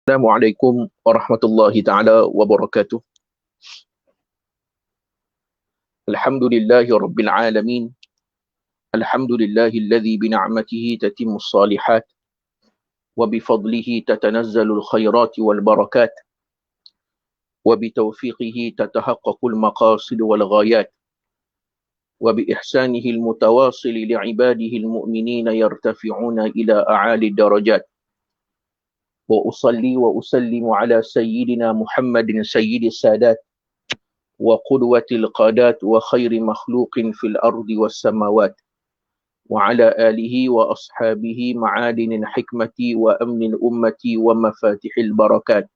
Assalamualaikum warahmatullahi taala wabarakatuh. Alhamdulillahi rabbil alamin. Alhamdulillahilladzi bi ni'matihi tatimmus shalihat wa bi fadlihi tatanazzalul khairati wal barakat wa bi tawfiqihi tatahaqqaqul maqasid wal ghayat wa bi ihsanihi al mutawasil li ibadihi al mu'minina yartafi'una ila a'ali darajat. Wa usalli wa usallimu ala sayyidina Muhammadin sayyidis sadat wa qudwatil qadat wa khairi makhluqin fil ardi was samawat wa ala alihi wa ashabihi ma'adinil hikmati wa amnil ummati wa mafatihil barakat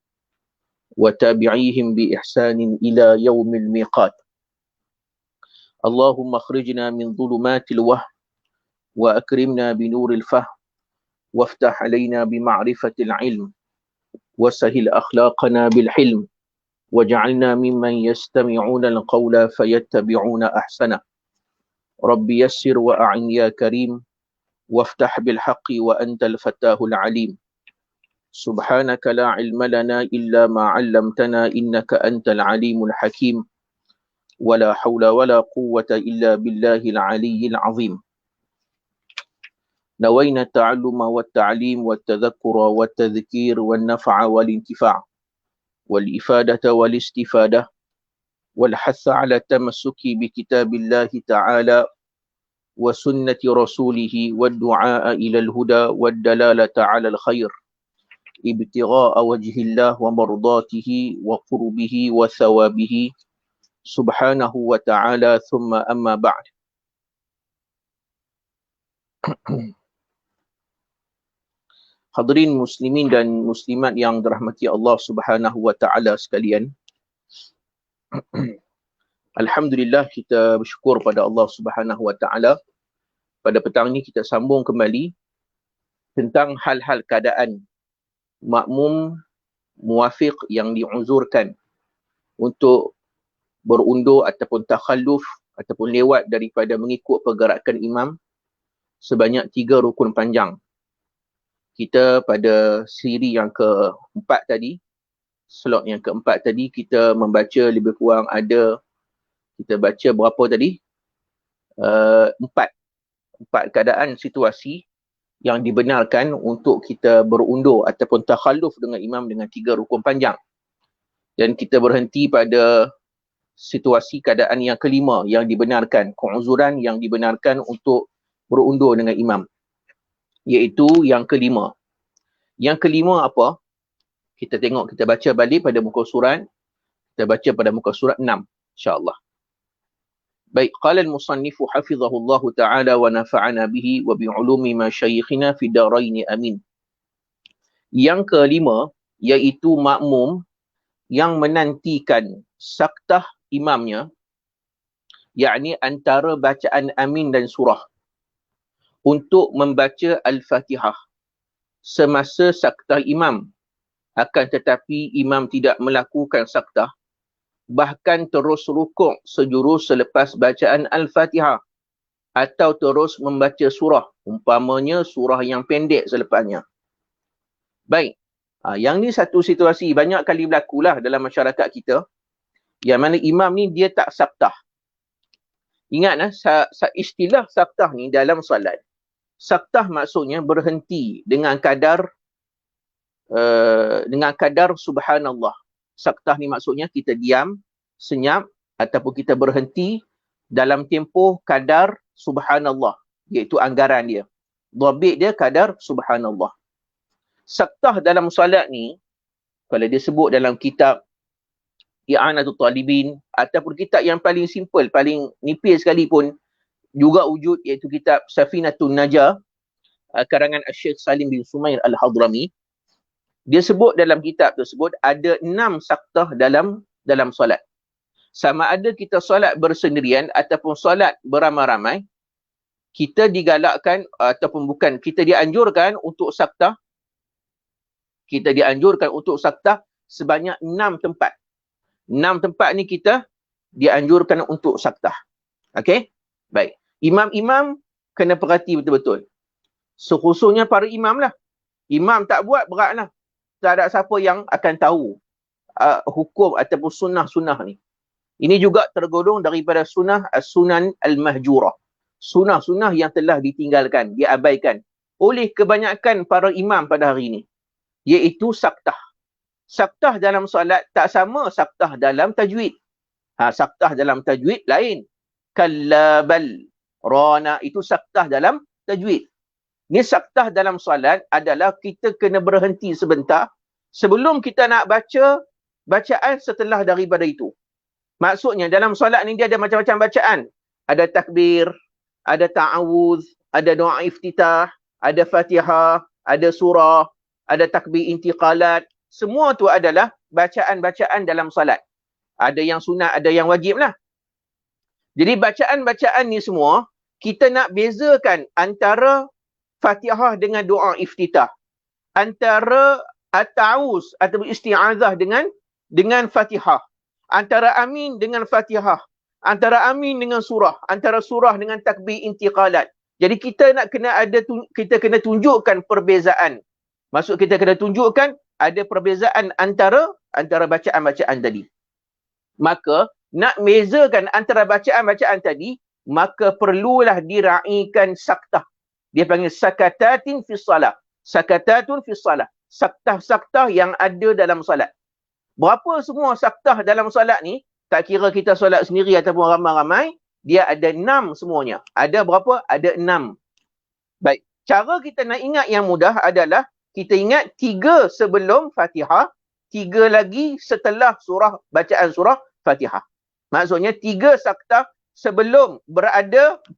wa tabi'ihim bi ihsanin ila yaumil miqat. Allahumma akhrijna min dhulumatil wahm wa akrimna bi nuril fahm وافتح علينا بمعرفة العلم وسهل أخلاقنا بالحلم وجعلنا ممن يستمعون القول فيتبعون أحسنه. رب يسر وأعن يا كريم وافتح بالحق وأنت الفتاه العليم. سبحانك لا علم لنا إلا ما علمتنا إنك أنت العليم الحكيم ولا حول ولا قوة إلا بالله العلي العظيم. نوينا التعلم والتعليم والتذكر والتذكير والنفع والانتفاع والإفادة والاستفادة والحث على التمسك بكتاب الله تعالى وسنة رسوله والدعاء إلى الهدى والدلالة على الخير ابتغاء وجه الله ومرضاته وقربه وثوابه سبحانه وتعالى ثم أما بعد. Hadirin muslimin dan muslimat yang dirahmati Allah Subhanahu wa taala sekalian. Alhamdulillah, kita bersyukur pada Allah Subhanahu wa taala. Pada petang ini kita sambung kembali tentang hal-hal keadaan makmum muwafiq yang diuzurkan untuk berundur ataupun takhalluf ataupun lewat daripada mengikut pergerakan imam sebanyak 3 rukun panjang. Kita pada siri yang keempat tadi, slot yang keempat tadi, kita membaca lebih kurang ada, kita baca berapa tadi? Empat keadaan situasi yang dibenarkan untuk kita berundur ataupun takhalluf dengan imam dengan 3 rukun panjang. Dan kita berhenti pada situasi keadaan yang kelima yang dibenarkan, keuzuran yang dibenarkan untuk berundur dengan imam. Iaitu yang kelima. Yang kelima apa? Kita tengok, kita baca balik pada muka surat. Kita baca pada muka surat 6, insya-Allah. Baik, qala al-musannifu hafizahullahu ta'ala wa nafa'ana bihi wa bi'ulumi masyayikhina fi darain amin. Yang kelima, iaitu makmum yang menantikan saktah imamnya, yakni antara bacaan amin dan surah, untuk membaca Al-Fatihah semasa saktah imam, akan tetapi imam tidak melakukan saktah, bahkan terus rukuk sejurus selepas bacaan Al-Fatihah, atau terus membaca surah, umpamanya surah yang pendek selepasnya. Baik, yang ni satu situasi banyak kali berlakulah dalam masyarakat kita, yang mana imam ni dia tak saktah. Ingat istilah saktah ni dalam solat. Saktah maksudnya berhenti dengan kadar subhanallah. Saktah ni maksudnya kita diam, senyap, ataupun kita berhenti dalam tempoh kadar subhanallah, iaitu anggaran dia. Dhabit dia kadar subhanallah. Saktah dalam solat ni, kalau dia sebut dalam kitab I'anatul Talibin, ataupun kitab yang paling simple, paling nipis sekali pun juga wujud, iaitu kitab Safinatun Najah karangan Syekh Salim bin Sumair Al-Hadrami. Dia sebut dalam kitab tersebut ada 6 saktah dalam solat. Sama ada kita solat bersendirian ataupun solat beramai-ramai, kita digalakkan ataupun bukan, kita dianjurkan untuk saktah. Kita dianjurkan untuk saktah sebanyak 6 tempat. 6 tempat ni kita dianjurkan untuk saktah. Okey? Baik. Imam-imam kena perhati betul-betul. Sekhususnya para imam lah. Imam tak buat, berat lah. tak ada siapa yang akan tahu hukum ataupun sunnah-sunnah ni. Ini juga tergolong daripada sunan al-mahjurah. Sunnah-sunnah yang telah ditinggalkan, diabaikan oleh kebanyakan para imam pada hari ini. Iaitu saktah. Saktah dalam solat tak sama saktah dalam tajwid. Saktah dalam tajwid lain. Kallabal. Rana itu saktah dalam tajwid. Ni saktah dalam solat adalah kita kena berhenti sebentar sebelum kita nak baca bacaan setelah daripada itu. Maksudnya dalam solat ni dia ada macam-macam bacaan. Ada takbir, ada ta'awuz, ada doa iftitah, ada fatihah, ada surah, ada takbir intiqalat. Semua tu adalah bacaan-bacaan dalam solat. Ada yang sunat, ada yang wajib lah. Jadi bacaan-bacaan ni semua, kita nak bezakan antara fatihah dengan doa iftitah. Antara at-ta'awuz atau isti'azah dengan fatihah. Antara amin dengan fatihah. Antara amin dengan surah. Antara surah dengan takbir intiqalat. Jadi kita kena tunjukkan perbezaan. Maksud kita kena tunjukkan ada perbezaan antara bacaan-bacaan tadi. Maka nak bezakan antara bacaan-bacaan tadi, maka perlulah diraikan saktah. Dia panggil sakatatin fi salah. Sakatatun fi salah. Saktah-saktah yang ada dalam salat. Berapa semua saktah dalam solat ni, tak kira kita solat sendiri ataupun ramai-ramai, dia ada 6 semuanya. Ada berapa? Ada 6. Baik, cara kita nak ingat yang mudah adalah, kita ingat 3 sebelum Fatihah, 3 lagi setelah bacaan surah Fatihah. Maksudnya 3 saktah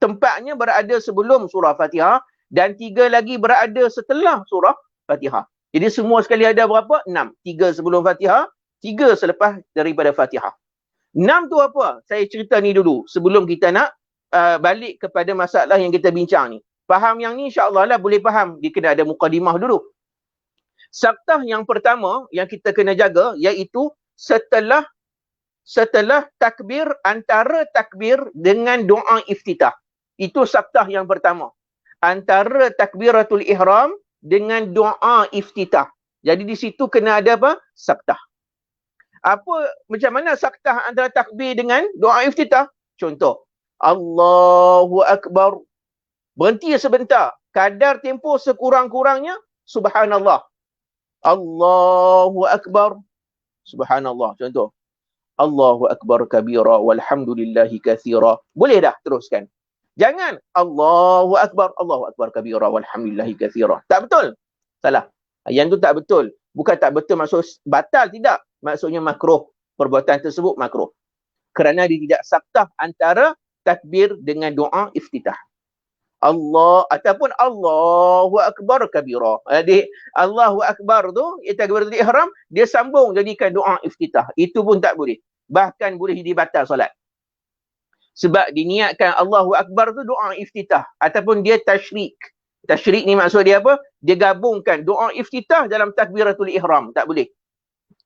tempatnya berada sebelum surah Fatihah, dan 3 lagi berada setelah surah Fatihah. Jadi semua sekali ada berapa? 6. 3 sebelum Fatihah, 3 selepas daripada Fatihah. 6 tu apa? Saya cerita ni dulu sebelum kita nak balik kepada masalah yang kita bincang ni. Faham yang ni insya-Allah lah boleh faham. Dia kena ada mukadimah dulu. Saktah yang pertama yang kita kena jaga iaitu setelah takbir, antara takbir dengan doa iftitah. Itu saktah yang pertama. Antara takbiratul ihram dengan doa iftitah. Jadi di situ kena ada apa? Saktah. Macam mana saktah antara takbir dengan doa iftitah? Contoh, Allahu Akbar. Berhenti sebentar. Kadar tempoh sekurang-kurangnya, subhanallah. Allahu Akbar. Subhanallah. Contoh, Allahu Akbar kabira walhamdulillahi kathira. Boleh dah teruskan. Jangan Allahu Akbar kabira walhamdulillahi kathira. Tak betul. Salah. Yang tu tak betul. Bukan tak betul maksud batal, tidak. Maksudnya makruh. Perbuatan tersebut makruh. Kerana dia tidak saktah antara takbir dengan doa iftitah. Ataupun Allahu Akbar kabira. Jadi Allahu Akbar tu, takbiratul ihram, dia sambung jadikan doa iftitah. Itu pun tak boleh. Bahkan boleh jadi batal solat. Sebab diniatkan Allahu Akbar tu doa iftitah. Ataupun dia tasyrik. Tasyrik ni maksud dia apa? Dia gabungkan doa iftitah dalam takbiratul ihram. Tak boleh.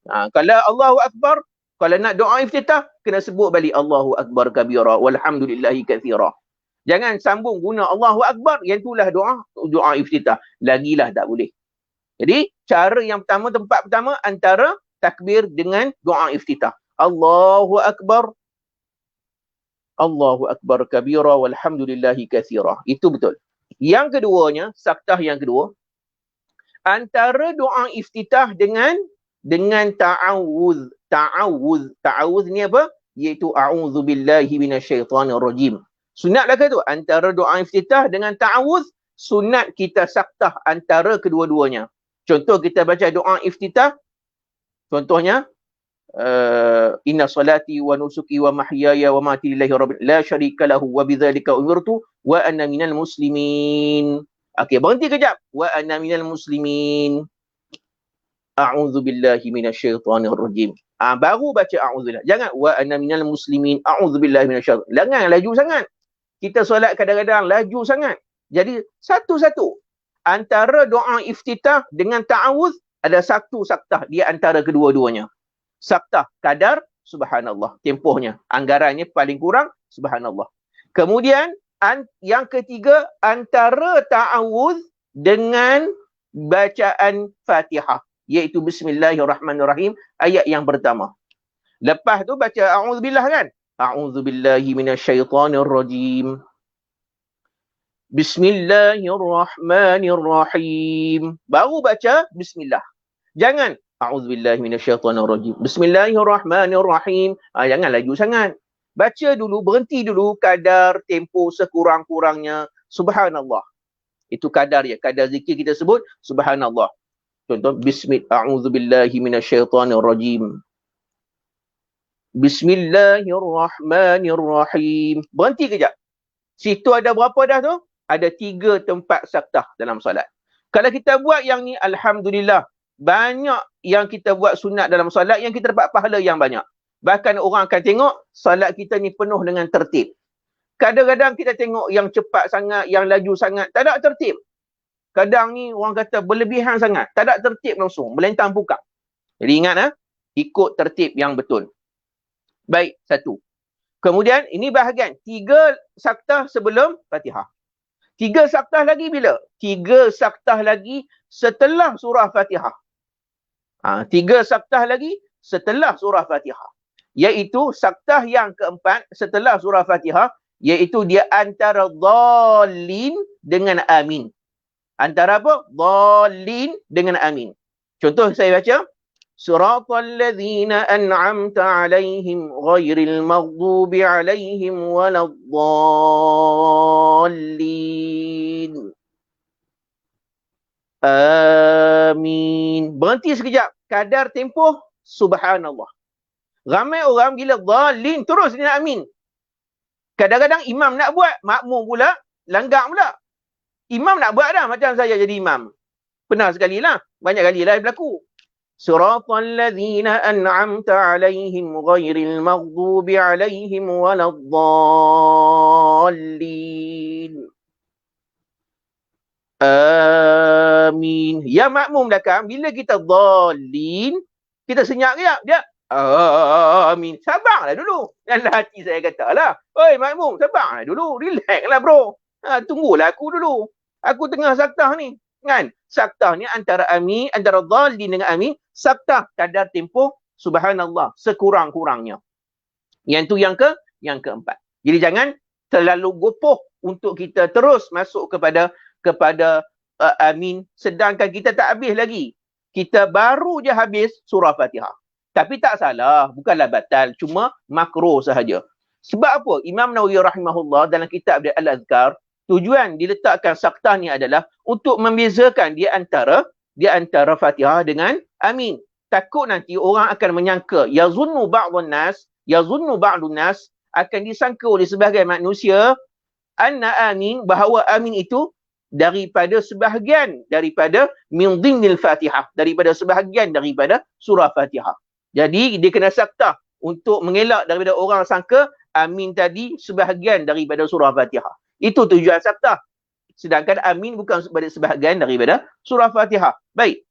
Kalau Allahu Akbar, kalau nak doa iftitah, kena sebut balik Allahu Akbar kabira walhamdulillahi kathira. Jangan sambung guna Allahu Akbar, yang itulah doa iftitah. Lagilah tak boleh. Jadi, cara yang pertama, tempat pertama, antara takbir dengan doa iftitah. Allahu Akbar kabira walhamdulillahi kathira. Itu betul. Yang keduanya, saktah yang kedua, antara doa iftitah dengan ta'awuz. Ta'awuz ni apa? Iaitu a'udzubillahi minasyaitanirrajim. Sunat lah ke tu? Antara doa iftitah dengan ta'awuz, sunat kita saktah antara kedua-duanya. Contoh kita baca doa iftitah, contohnya inna salati wa nusuki wa mahyaya wa mamati lillahi rabbil la syarika lahu wa bidzalika umirtu wa ana minal muslimin. Okey, berhenti kejap. Wa ana minal muslimin. A'udzubillahi minasyaitanirrajim. Baru baca a'udzubillah. Jangan wa ana minal muslimin. A'udzubillahi minasyaitanir. Jangan laju sangat. Kita solat kadang-kadang laju sangat. Jadi satu-satu. Antara doa iftitah dengan ta'awuz ada satu saktah dia antara kedua-duanya. Saktah kadar subhanallah. Tempohnya, anggarannya paling kurang subhanallah. Kemudian yang ketiga, antara ta'awuz dengan bacaan Fatihah. iaitu Bismillahirrahmanirrahim, ayat yang pertama. Lepas tu baca a'udzubillah kan? A'udzubillahi minasyaitonirrajim. Bismillahirrahmanirrahim. Baru baca bismillah. Jangan a'udzubillahi minasyaitonirrajim. Bismillahirrahmanirrahim. Jangan laju sangat. Baca dulu, berhenti dulu kadar tempo sekurang-kurangnya. Subhanallah. Itu kadar ya, kadar zikir kita sebut subhanallah. Contoh a'udzubillahi minasyaitonirrajim. Bismillahirrahmanirrahim. Berhenti kejap. Situ ada berapa dah tu? Ada 3 tempat saktah dalam solat. Kalau kita buat yang ni, alhamdulillah, banyak yang kita buat sunat dalam solat yang kita dapat pahala yang banyak. Bahkan orang akan tengok solat kita ni penuh dengan tertib. Kadang-kadang kita tengok yang cepat sangat, yang laju sangat, tak ada tertib. Kadang ni orang kata berlebihan sangat, tak ada tertib langsung, melentang pukak. Jadi ingat ikut tertib yang betul. Baik, 1. Kemudian ini bahagian 3 saktah sebelum Fatihah. 3 saktah lagi bila? 3 saktah lagi setelah surah Fatihah. 3 saktah lagi setelah surah Fatihah. Iaitu saktah yang keempat setelah surah Fatihah, iaitu dia antara dhalin dengan amin. Antara apa? Dhalin dengan amin. Contoh saya baca. Siratal ladzina an'amta 'alaihim ghairil maghdubi 'alaihim waladdallin. Amin. Berhenti sekejap. Kadar tempoh subhanallah. Ramai orang bila dhalin terus dia nak amin. Kadang-kadang imam nak buat, makmum pula langgar pula. Imam nak buat dah macam saya jadi imam. Pernah sekali lah. Banyak kali lah berlaku. Siratal ladzina an'amta 'alaihim ghairil maghdubi 'alaihim waladdallin. Amin. Ya makmum belakang, bila kita dhalin, kita senyap kejap. Dia amin. Sabarlah dulu. Dalam hati saya kata lah, oi makmum, sabarlah dulu. Relax lah bro. Tunggulah aku dulu. Aku tengah saktah ni. Kan? Saktah ni antara amin, antara dhalin dengan amin. Saktah kadar tempoh subhanallah sekurang-kurangnya. Yang tu yang keempat. Jadi jangan terlalu gopoh untuk kita terus masuk kepada amin sedangkan kita tak habis lagi. Kita baru je habis surah Fatihah. Tapi tak salah, bukanlah batal, cuma makruh sahaja. Sebab apa? Imam Nawawi rahimahullah dalam kitab dia Al-Azkar, tujuan diletakkan saktah ni adalah untuk membezakan di antara Fatihah dengan amin. Takut nanti orang akan menyangka yazunnu ba'dun nas akan disangka oleh sebahagian manusia anna amin, bahawa amin itu daripada sebahagian daripada min dhimnil Fatihah, daripada sebahagian daripada surah Fatihah. Jadi dia kena saktah untuk mengelak daripada orang sangka amin tadi sebahagian daripada surah Fatihah. Itu tujuan saktah. Sedangkan amin bukan sebahagian daripada surah Fatihah. Baik.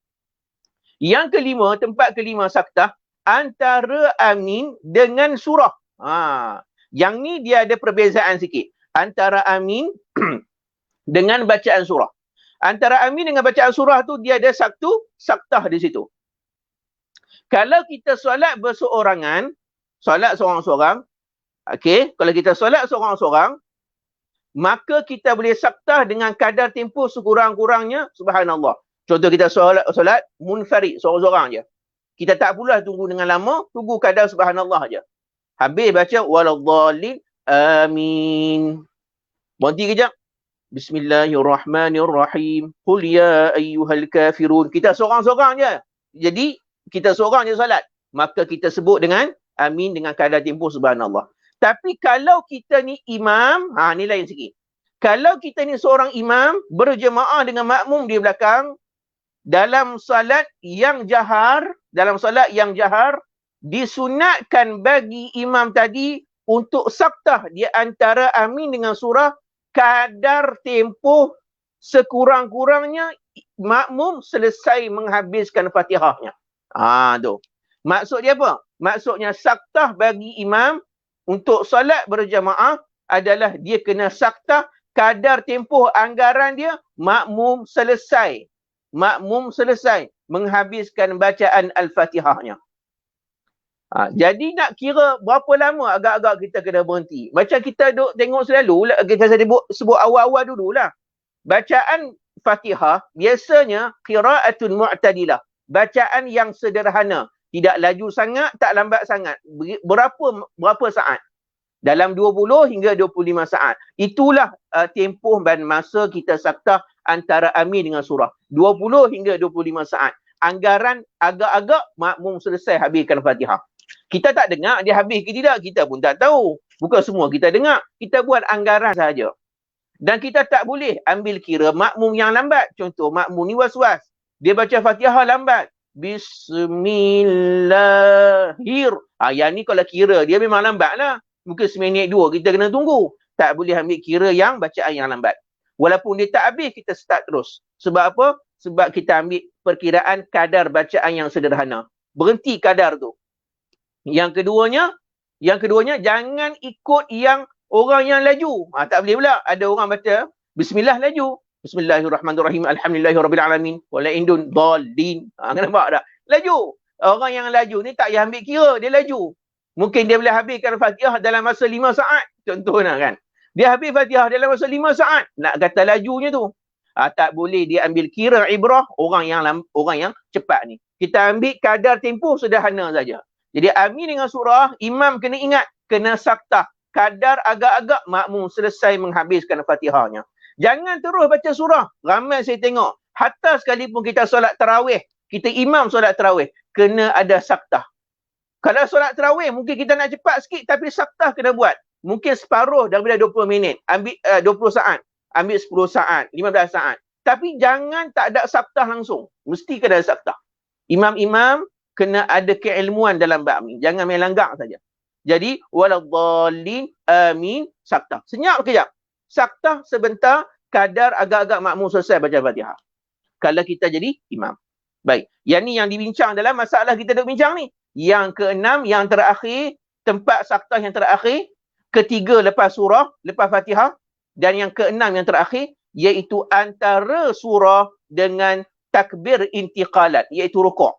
Yang kelima, tempat kelima saktah antara amin dengan surah. Yang ni dia ada perbezaan sikit. Antara amin dengan bacaan surah. Antara amin dengan bacaan surah tu dia ada satu saktah di situ. Kalau kita solat berseorangan, solat seorang-seorang, okey, kalau kita solat seorang-seorang, maka kita boleh saktah dengan kadar tempoh sekurang-kurangnya subhanallah. Contoh kita solat munfarid, seorang-seorang je. Kita tak pula tunggu dengan lama, tunggu kadar subhanallah je. Habis baca waladdallin, amin. Berhenti kejap. Bismillahirrahmanirrahim. Qul ya ayyuhal kafirun. Kita seorang-seorang je. Jadi kita seorang je solat. Maka kita sebut dengan amin dengan kadar tempoh subhanallah. Tapi kalau kita ni imam, ni lain sikit. Kalau kita ni seorang imam berjemaah dengan makmum di belakang, dalam solat yang jahar, disunatkan bagi imam tadi untuk saktah di antara amin dengan surah kadar tempoh sekurang-kurangnya makmum selesai menghabiskan Fatihahnya. Tu. Maksud dia apa? Maksudnya saktah bagi imam untuk solat berjamaah adalah dia kena saktah kadar tempoh anggaran dia makmum selesai makmum selesai menghabiskan bacaan Al-Fatihahnya. Jadi nak kira berapa lama agak-agak kita kena berhenti. Macam kita duk tengok selalu, kita sebut awal-awal dululah. Bacaan Fatihah biasanya qira'atun mu'tadilah. Bacaan yang sederhana. Tidak laju sangat, tak lambat sangat. Berapa saat? Dalam 20 hingga 25 saat. Itulah tempoh dan masa kita saktah antara amin dengan surah. 20 hingga 25 saat. Anggaran agak-agak makmum selesai habiskan Fatihah. Kita tak dengar dia habis ke tidak, kita pun tak tahu. Bukan semua kita dengar. Kita buat anggaran sahaja. Dan kita tak boleh ambil kira makmum yang lambat. Contoh, makmum ni was-was. Dia baca Fatihah lambat. Bismillahir. Yang ni kalau kira dia memang lambat lah. Mungkin seminit 2 kita kena tunggu. Tak boleh ambil kira yang bacaan yang lambat. Walaupun dia tak habis, kita start terus. Sebab apa? Sebab kita ambil perkiraan kadar bacaan yang sederhana. Berhenti kadar tu. Yang keduanya jangan ikut yang orang yang laju. Tak boleh pula. Ada orang baca Bismillah laju. Bismillahirrahmanirrahim. Alhamdulillahirrabbilalamin. Walaindun dhalin. Nampak tak? Laju. Orang yang laju ni tak payah ambil kira. Dia laju. Mungkin dia boleh habiskan Fatihah dalam masa 5 saat. Contohnya kan. Dia habis Fatihah dalam masa 5 saat. Nak kata lajunya tu. Tak boleh dia ambil kira ibrah orang yang cepat ni. Kita ambil kadar tempoh sederhana saja. Jadi amin dengan surah, imam kena ingat, kena saktah. Kadar agak-agak makmum selesai menghabiskan Fatihahnya. Jangan terus baca surah. Ramai saya tengok. Hatta sekalipun kita solat tarawih, kita imam solat tarawih, kena ada saktah. Kalau solat tarawih, mungkin kita nak cepat sikit, tapi saktah kena buat. Mungkin separuh daripada 20 minit. Ambil 20 saat. Ambil 10 saat, 15 saat. Tapi jangan tak ada saktah langsung. Mesti kena ada saktah. Imam-imam kena ada keilmuan dalam bab ni. Jangan main langgar saja. Jadi, waladhdallin, amin, saktah. Senyap kejap. Saktah sebentar, kadar agak-agak makmum selesai baca Fatihah. Kalau kita jadi imam. Baik. Yang ni yang dibincang dalam masalah kita duk bincang ni. Yang keenam, yang terakhir, tempat saktah yang terakhir. Ketiga lepas surah, lepas Fatihah. Dan yang keenam yang terakhir, iaitu antara surah dengan takbir intiqalat, iaitu rukuk.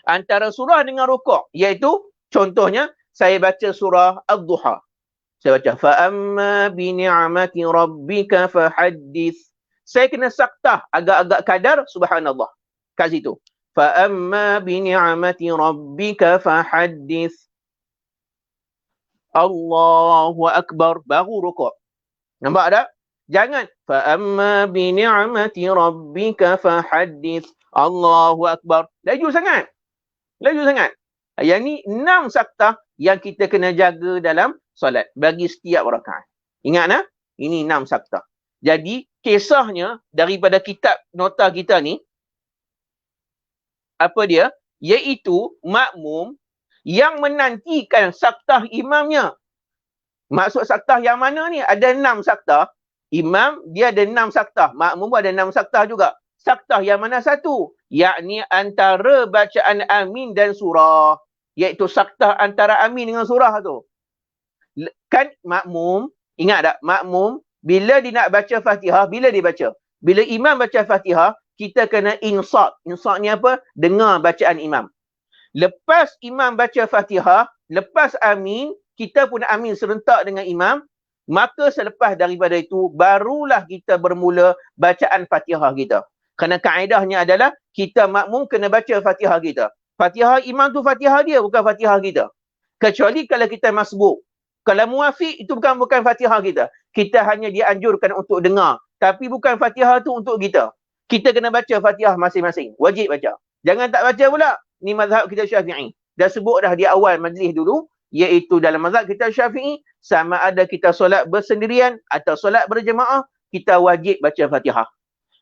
Antara surah dengan rukuk, iaitu contohnya saya baca surah Ad-Duha. Saya baca fa'amma bi ni'mati rabbika fahaddits. Saya kena saktah agak-agak kadar subhanallah kat situ. Fa'amma bi ni'mati rabbika fahaddits. Allahu akbar, baru rukuk. Nampak tak? Jangan fa'amma bi ni'mati rabbika fahaddits. Allahu akbar. Laju sangat. Laju sangat. Yang ni 6 saktah yang kita kena jaga dalam solat bagi setiap rakaat. Ingat nah? Ini 6 saktah. Jadi kisahnya daripada kitab nota kita ni, apa dia? Iaitu makmum yang menantikan saktah imamnya. Maksud saktah yang mana ni? Ada 6 saktah. Imam dia ada 6 saktah. Makmum pun ada 6 saktah juga. Saktah yang mana satu? Yakni antara bacaan amin dan surah. Iaitu saktah antara amin dengan surah tu. Kan makmum, ingat tak? Makmum, bila dia nak baca Fatihah, bila dia baca? Bila imam baca Fatihah, kita kena insat. Insat ni apa? Dengar bacaan imam. Lepas imam baca Fatihah, lepas amin, kita pun amin serentak dengan imam. Maka selepas daripada itu, barulah kita bermula bacaan Fatihah kita. Kerana kaedahnya adalah kita makmum kena baca Fatihah kita. Fatihah imam tu Fatihah dia, bukan Fatihah kita. Kecuali kalau kita masbuk. Kalau muafiq itu bukan Fatihah kita. Kita hanya dianjurkan untuk dengar. Tapi bukan Fatihah tu untuk kita. Kita kena baca Fatihah masing-masing. Wajib baca. Jangan tak baca pula. Ni mazhab kita Syafi'i. Dah sebut dah di awal majlis dulu. Iaitu dalam mazhab kita Syafi'i. Sama ada kita solat bersendirian atau solat berjemaah. Kita wajib baca Fatihah.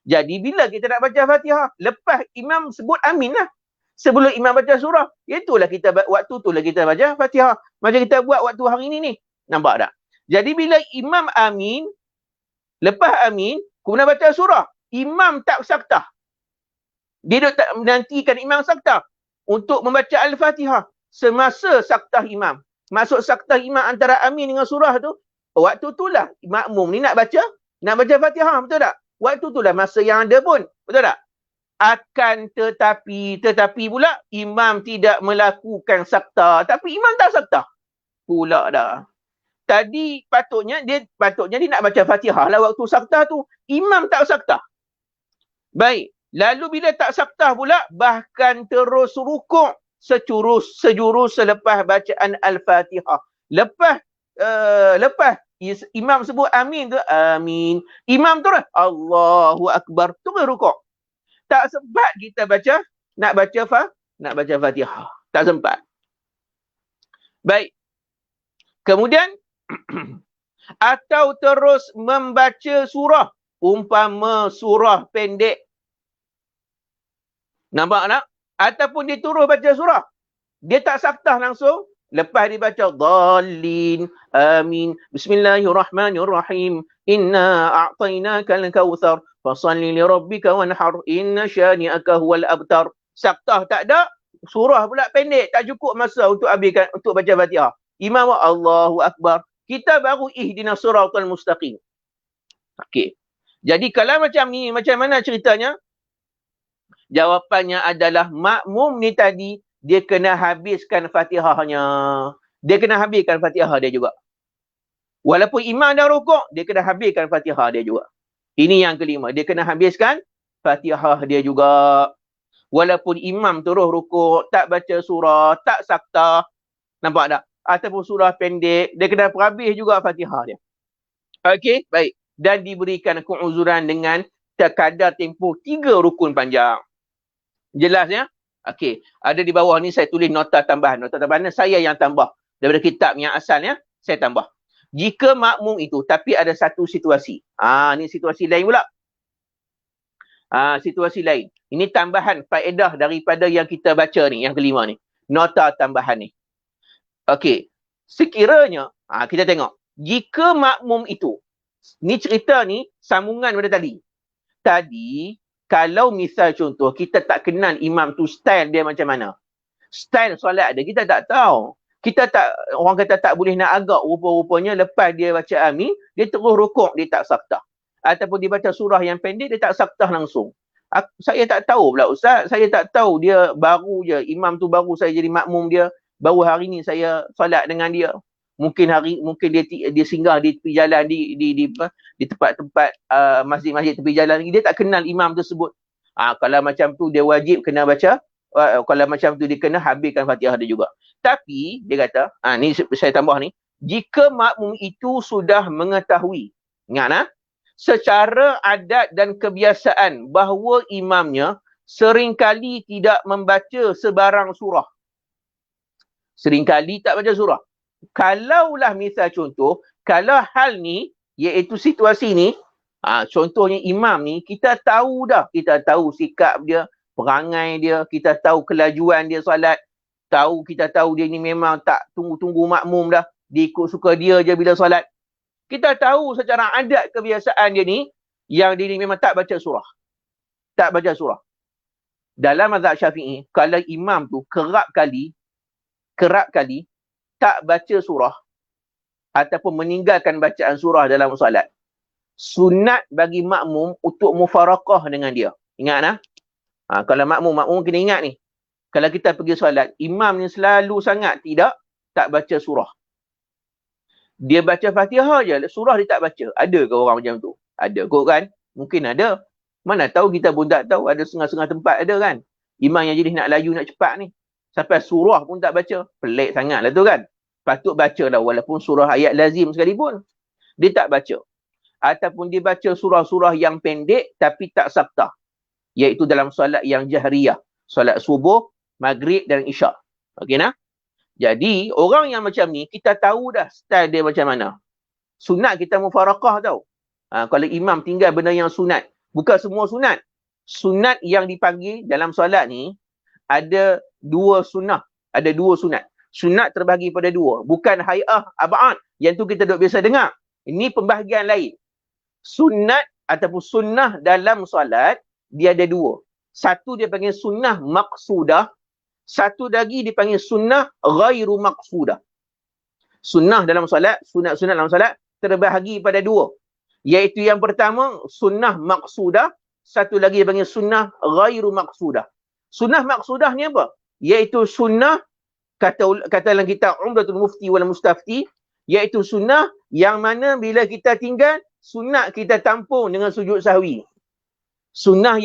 Jadi bila kita nak baca Fatihah, lepas imam sebut amin lah. Sebelum imam baca surah, itulah kita waktu tu lah kita baca Fatihah. Macam kita buat waktu hari ni. Nampak tak? Jadi bila imam amin, lepas amin, kemudian baca surah, imam tak saktah. Dia tak menantikan imam saktah untuk membaca Al-Fatihah semasa saktah imam. Maksud saktah imam antara amin dengan surah tu, waktu itulah makmum ni nak baca Fatihah, betul tak? Waktu itulah masa yang ada pun. Betul tak? Akan tetapi pula imam tidak melakukan sakta. Tapi imam tak sakta pula dah. Tadi patutnya dia nak baca Fatihah lah waktu sakta tu. Imam tak sakta. Baik. Lalu bila tak sakta pula, bahkan terus rukuk sejurus selepas bacaan Al-Fatihah. Lepas imam sebut amin tu, amin. Imam terus Allahu Akbar, terus rukuk. Tak sempat kita nak baca Fatihah. Tak sempat. Baik. Kemudian atau terus membaca surah, umpama surah pendek. Nampak tak? Ataupun dia terus baca surah. Dia tak saktah langsung. Lepas dia baca dhalin, amin, bismillahirrahmanirrahim, inna a'tainakal kautsar, fasalli li rabbika wanhar, inna syani'aka huwal abtar. Saktah tak ada, surah pula pendek, tak cukup masa untuk baca Fatihah. Imam Allahu Akbar. Kita baru ihdinas siratal mustaqim. Okey. Jadi kalau macam ni, macam mana ceritanya? Jawapannya adalah makmum ni tadi, dia kena habiskan Fatihahnya. Dia kena habiskan Fatihah dia juga. Walaupun imam dah rukuk, dia kena habiskan Fatihah dia juga. Ini yang kelima. Dia kena habiskan Fatihah dia juga. Walaupun imam terus rukuk, tak baca surah, tak sakta. Nampak tak? Ataupun surah pendek, dia kena habis juga Fatihah dia. Okey, baik. Dan diberikan keuzuran dengan kadar tempoh 3 rukun panjang. Jelas ya? Okey. Ada di bawah ni saya tulis nota tambahan. Nota tambahan saya yang tambah. Daripada kitab yang asalnya, saya tambah. Jika makmum itu, tapi ada satu situasi. Ni situasi lain pula. Situasi lain. Ini tambahan faedah daripada yang kita baca ni, yang kelima ni. Nota tambahan ni. Okey. Sekiranya, kita tengok. Jika makmum itu, ni cerita ni sambungan pada tadi. Tadi, kalau misal contoh, kita tak kenal imam tu style dia macam mana. Style solat dia, kita tak tahu. Orang kata tak boleh nak agak rupa-rupanya lepas dia baca amin, dia terus rukuk, dia tak saktah. Ataupun dia baca surah yang pendek, dia tak saktah langsung. Saya tak tahu pula Ustaz, saya tak tahu dia baru je, imam tu baru saya jadi makmum dia, baru hari ni saya solat dengan dia. Mungkin dia singgah di tepi jalan di tempat-tempat masjid-masjid tepi jalan, dia tak kenal imam tersebut. Kalau macam tu dia wajib kena baca, kalau macam tu dia kena habiskan Fatihah dia juga. Tapi dia kata, ni saya tambah ni, jika makmum itu sudah mengetahui, ingat secara adat dan kebiasaan bahawa imamnya seringkali tidak membaca sebarang surah. Seringkali tak baca surah. Kalaulah misal contoh, kalau hal ni, iaitu situasi ni, contohnya imam ni, kita tahu dah, kita tahu sikap dia, perangai dia, kita tahu kelajuan dia solat, kita tahu dia ni memang tak tunggu-tunggu makmum dah, dia ikut suka dia je bila solat. Kita tahu secara adat kebiasaan dia ni, yang dia ni memang tak baca surah. Tak baca surah. Dalam mazhab Syafi'i, kalau imam tu kerap kali tak baca surah ataupun meninggalkan bacaan surah dalam solat, sunat bagi makmum untuk mufaraqah dengan dia. Ingat kalau makmum kena ingat ni. Kalau kita pergi solat, imam ni selalu sangat tak baca surah. Dia baca Fatihah je, surah dia tak baca. Ada ke orang macam tu? Ada kot kan? Mungkin ada. Mana tahu, kita pun tak tahu. Ada setengah-setengah tempat ada kan? Imam yang jadi nak laju, nak cepat ni. Sampai surah pun tak baca. Pelik sangat lah tu kan? Patut baca lah walaupun surah ayat lazim sekalipun. Dia tak baca. Ataupun dia baca surah-surah yang pendek tapi tak sabtah. Iaitu dalam solat yang jahriyah. Solat subuh, maghrib dan isyak. Okey nah? Jadi orang yang macam ni, kita tahu dah style dia macam mana. Sunat kita mufaraqah tau. Kalau imam tinggal benda yang sunat. Bukan semua sunat. Sunat yang dipanggil dalam solat ni, ada dua sunnah. Ada dua sunat. Sunat terbahagi pada dua. Bukan hay'ah ab'ad. Yang tu kita duk biasa dengar. Ini pembahagian lain. Sunat ataupun sunnah dalam solat, dia ada dua. Satu dia panggil sunnah maqsudah. Satu lagi dipanggil sunnah ghairu maqsudah. Sunnah dalam solat, sunat-sunat dalam solat terbahagi pada dua. Iaitu yang pertama, sunnah maqsudah. satu lagi panggil sunnah ghairu maqsudah. Sunnah maqsudah ni apa? Iaitu sunnah, kata dalam kitab Umdatul Mufti wal Mustafti, iaitu sunnah yang mana bila kita tinggal, sunat kita tampung dengan sujud sahwi. Sunnah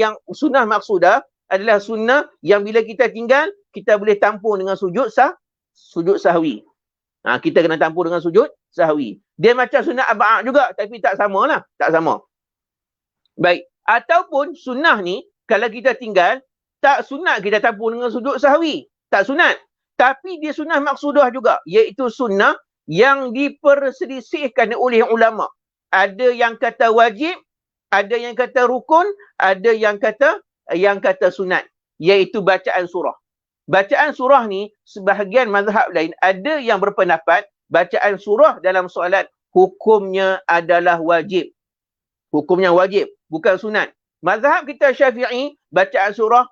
maqsudah adalah sunnah yang bila kita tinggal, kita boleh tampung dengan sujud sahwi. Kita kena tampung dengan sujud sahwi. Dia macam sunat ab'ad juga, tapi tak sama lah. Tak sama. Baik. Ataupun sunnah ni, kalau kita tinggal, tak sunat kita tampung dengan sujud sahwi. Tak sunat. Tapi dia sunnah maqsudah juga. Iaitu sunnah yang diperselisihkan oleh ulama. Ada yang kata wajib, ada yang kata rukun, ada yang kata sunat. Iaitu bacaan surah. Bacaan surah ni, sebahagian mazhab lain, ada yang berpendapat bacaan surah dalam solat hukumnya adalah wajib. Hukumnya wajib, bukan sunat. Mazhab kita Syafi'i, bacaan surah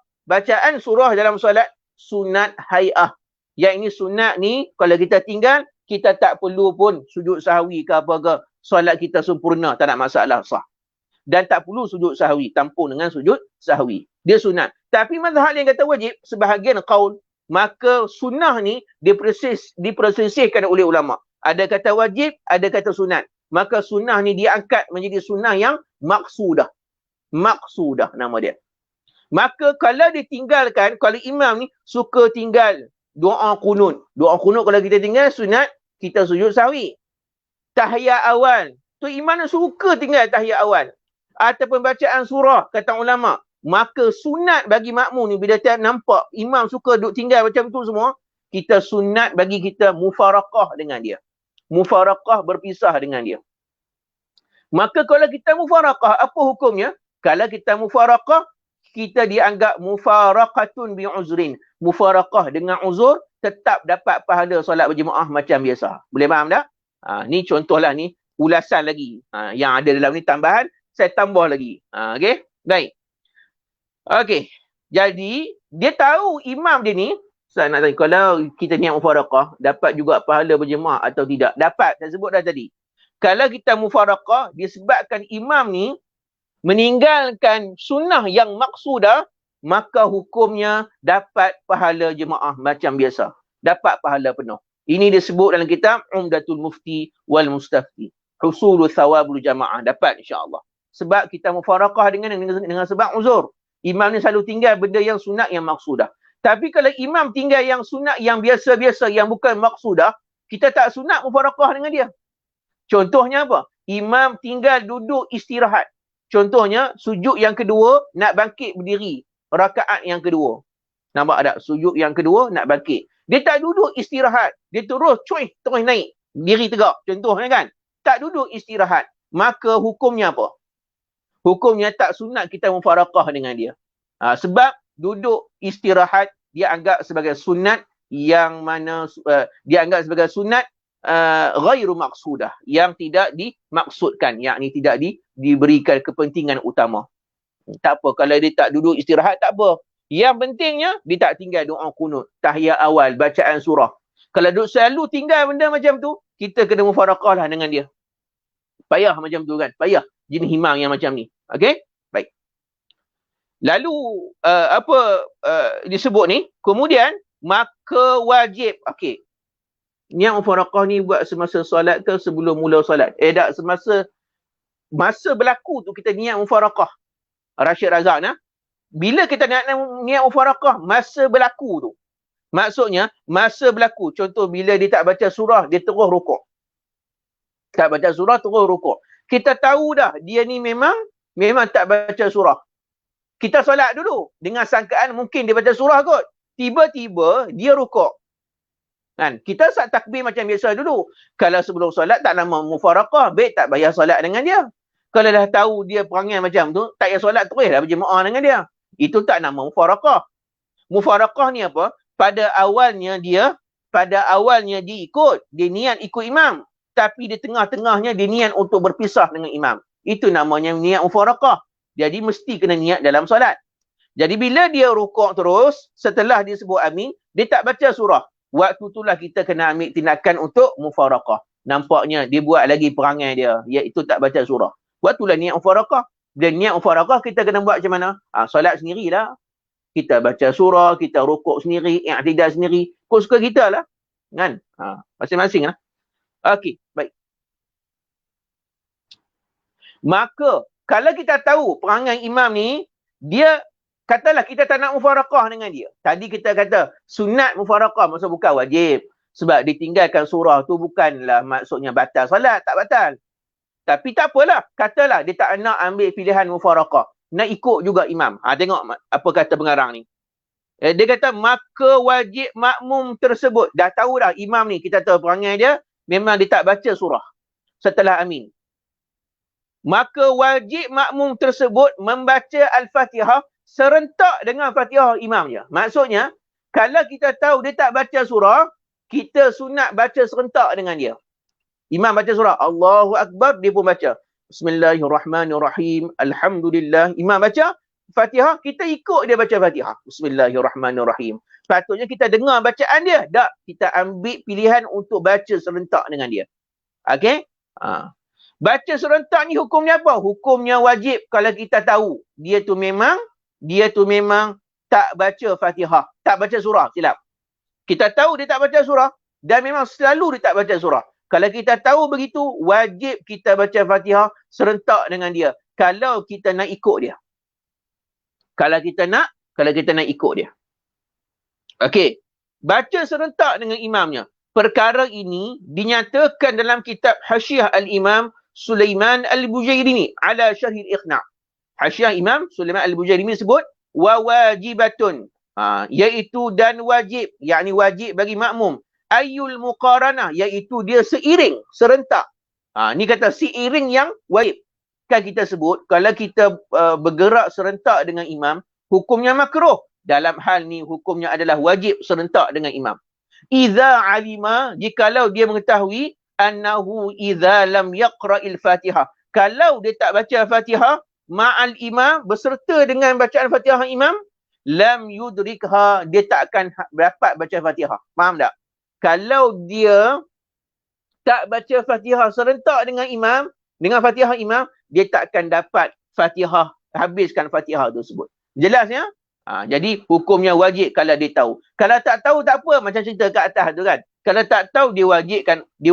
dalam solat sunat hay'ah. Yang ini sunat ni, kalau kita tinggal, kita tak perlu pun sujud sahwi ke apa ke. Solat kita sempurna, tak nak masalah, sah. Dan tak perlu sujud sahwi, tampung dengan sujud sahwi. Dia sunat. Tapi mazhab yang kata wajib, sebahagian qaul, maka sunnah ni diperselisihkan oleh ulama. Ada kata wajib, ada kata sunat. Maka sunnah ni diangkat menjadi sunnah yang maqsudah. Maqsudah nama dia. Maka kalau ditinggalkan, kalau imam ni suka tinggal doa qunut. Doa qunut kalau kita tinggal sunat, kita sujud sahwi. Tahiyat awal. Tu imam suka tinggal tahiyat awal. Ataupun bacaan surah, kata ulama. Maka sunat bagi makmum ni, bila kita nampak imam suka duduk tinggal macam tu semua, kita sunat bagi kita mufaraqah dengan dia. Mufaraqah, berpisah dengan dia. Maka kalau kita mufaraqah, apa hukumnya? Kalau kita mufaraqah, kita dianggap mufaraqatun bi'uzrin. Mufaraqah dengan uzur, tetap dapat pahala solat berjemaah macam biasa. Boleh faham tak? Ni contohlah ni, ulasan lagi. Yang ada dalam ni tambahan, saya tambah lagi. Okey? Baik. Okey. Jadi, dia tahu imam dia ni, saya nak tanya, kalau kita niat mufaraqah, dapat juga pahala berjemaah atau tidak? Dapat, saya sebut dah tadi. Kalau kita mufaraqah, disebabkan imam ni meninggalkan sunnah yang maqsudah, maka hukumnya dapat pahala jemaah macam biasa. Dapat pahala penuh. Ini disebut dalam kitab Umdatul Mufti wal Mustafti. Husulu thawabul jamaah. Dapat insya-Allah. Sebab kita mufaraqah dengan sebab uzur. Imam ni selalu tinggal benda yang sunat yang maqsudah. Tapi kalau imam tinggal yang sunat yang biasa-biasa, yang bukan maqsudah, kita tak sunat mufaraqah dengan dia. Contohnya apa? Imam tinggal duduk istirahat. Contohnya, sujud yang kedua, nak bangkit berdiri. Rakaat yang kedua. Nampak tak? Sujud yang kedua, nak bangkit. Dia tak duduk istirahat. Dia terus naik. Diri tegak. Contohnya kan? Tak duduk istirahat. Maka hukumnya apa? Hukumnya tak sunat kita mufaraqah dengan dia. Sebab duduk istirahat, dia anggap sebagai sunat yang mana, dia anggap sebagai sunat ghairu maqsudah. Yang tidak dimaksudkan. Yakni tidak diberikan kepentingan utama. Tak apa. Kalau dia tak duduk istirahat, tak apa. Yang pentingnya, dia tak tinggal doa qunut. Tahiyat awal, bacaan surah. Kalau duduk selalu tinggal benda macam tu, kita kena mufaraqah lah dengan dia. Payah macam tu kan. Payah jenis imam yang macam ni. Okey? Baik. Lalu, disebut ni, kemudian, maka wajib. Okey. Niat mufaraqah ni buat semasa solat ke sebelum mula solat? Tak, masa berlaku tu kita niat mufaraqah. Rashid Razak nah. Bila kita niat mufaraqah, masa berlaku tu. Maksudnya, masa berlaku. Contoh, bila dia tak baca surah, dia terus rukuk. Tak baca surah, terus rukuk. Kita tahu dah, dia ni memang tak baca surah. Kita solat dulu. Dengan sangkaan mungkin dia baca surah kot. Tiba-tiba, dia rukuk. Kan? Kita saat takbir macam biasa dulu. Kalau sebelum solat tak nama mufaraqah, baik tak bayar solat dengan dia. Kalau dah tahu dia perangai macam tu, tak payah solat terus dah berjemaah dengan dia. Itu tak nama mufaraqah. Mufaraqah ni apa? Pada awalnya dia ikut. Dia niat ikut imam. Tapi di tengah-tengahnya dia niat untuk berpisah dengan imam. Itu namanya niat mufaraqah. Jadi mesti kena niat dalam solat. Jadi bila dia rukuk terus, setelah dia sebut amin, dia tak baca surah. Waktu itulah kita kena ambil tindakan untuk mufaraqah. Nampaknya dia buat lagi perangai dia, iaitu tak baca surah. Waktulah niat mufaraqah. Bila niat mufarakah, kita kena buat macam mana? Solat sendirilah. Kita baca surah, kita rukuk sendiri, i'tidal sendiri. Kau suka kita lah. Kan? Masing-masing lah. Okey, baik. Maka, kalau kita tahu perangai imam ni, dia, katalah kita tak nak mufarakah dengan dia. Tadi kita kata, sunat mufarakah, maksud bukan wajib. Sebab ditinggalkan surah tu bukanlah maksudnya batal salat, tak batal. Tapi tak apalah, katalah dia tak nak ambil pilihan mufarakah. Nak ikut juga imam. Tengok apa kata pengarang ni. Dia kata, maka wajib makmum tersebut. Dah tahu dah imam ni, kita tahu perangai dia, memang dia tak baca surah setelah amin. Maka wajib makmum tersebut membaca Al-Fatihah serentak dengan Fatihah imam je. Maksudnya, kalau kita tahu dia tak baca surah, kita sunat baca serentak dengan dia. Imam baca surah, Allahu Akbar, dia pun baca. Bismillahirrahmanirrahim, Alhamdulillah. Imam baca Fatihah, kita ikut dia baca Fatihah. Bismillahirrahmanirrahim. Sepatutnya kita dengar bacaan dia. Tak, kita ambil pilihan untuk baca serentak dengan dia. Okey? Baca serentak ni hukumnya apa? Hukumnya wajib kalau kita tahu dia tu memang tak baca Fatihah, tak baca surah, silap. Kita tahu dia tak baca surah dan memang selalu dia tak baca surah. Kalau kita tahu begitu, wajib kita baca Fatihah serentak dengan dia. Kalau kita nak ikut dia. Kalau kita nak ikut dia. Okey. Baca serentak dengan imamnya. Perkara ini dinyatakan dalam kitab Hasyiah Al-Imam Sulaiman Al-Bujairimi ala Syarhil Iqna'. Hasyiah Imam Sulaiman Al-Bujairimi sebut wa wajibatun, iaitu dan wajib, yakni wajib bagi makmum, ayul muqaranah, iaitu dia seiring, serentak. Ni kata seiring yang wajib. Kan kita sebut kalau kita bergerak serentak dengan imam, hukumnya makruh. Dalam hal ni hukumnya adalah wajib serentak dengan imam. Iza alima, jikalau dia mengetahui, annahu idza lam yaqra'il Fatihah, kalau dia tak baca Fatihah ma'al imam, beserta dengan bacaan Fatihah imam, lam yudrikha, dia tak akan dapat baca Fatihah. Faham tak? Kalau dia tak baca Fatihah serentak dengan imam, dengan Fatihah imam, dia tak akan dapat Fatihah, habiskan Fatihah tersebut. Jelas ya? Jadi hukumnya wajib kalau dia tahu. Kalau tak tahu tak apa, macam cerita kat atas tu kan. Kalau tak tahu, dia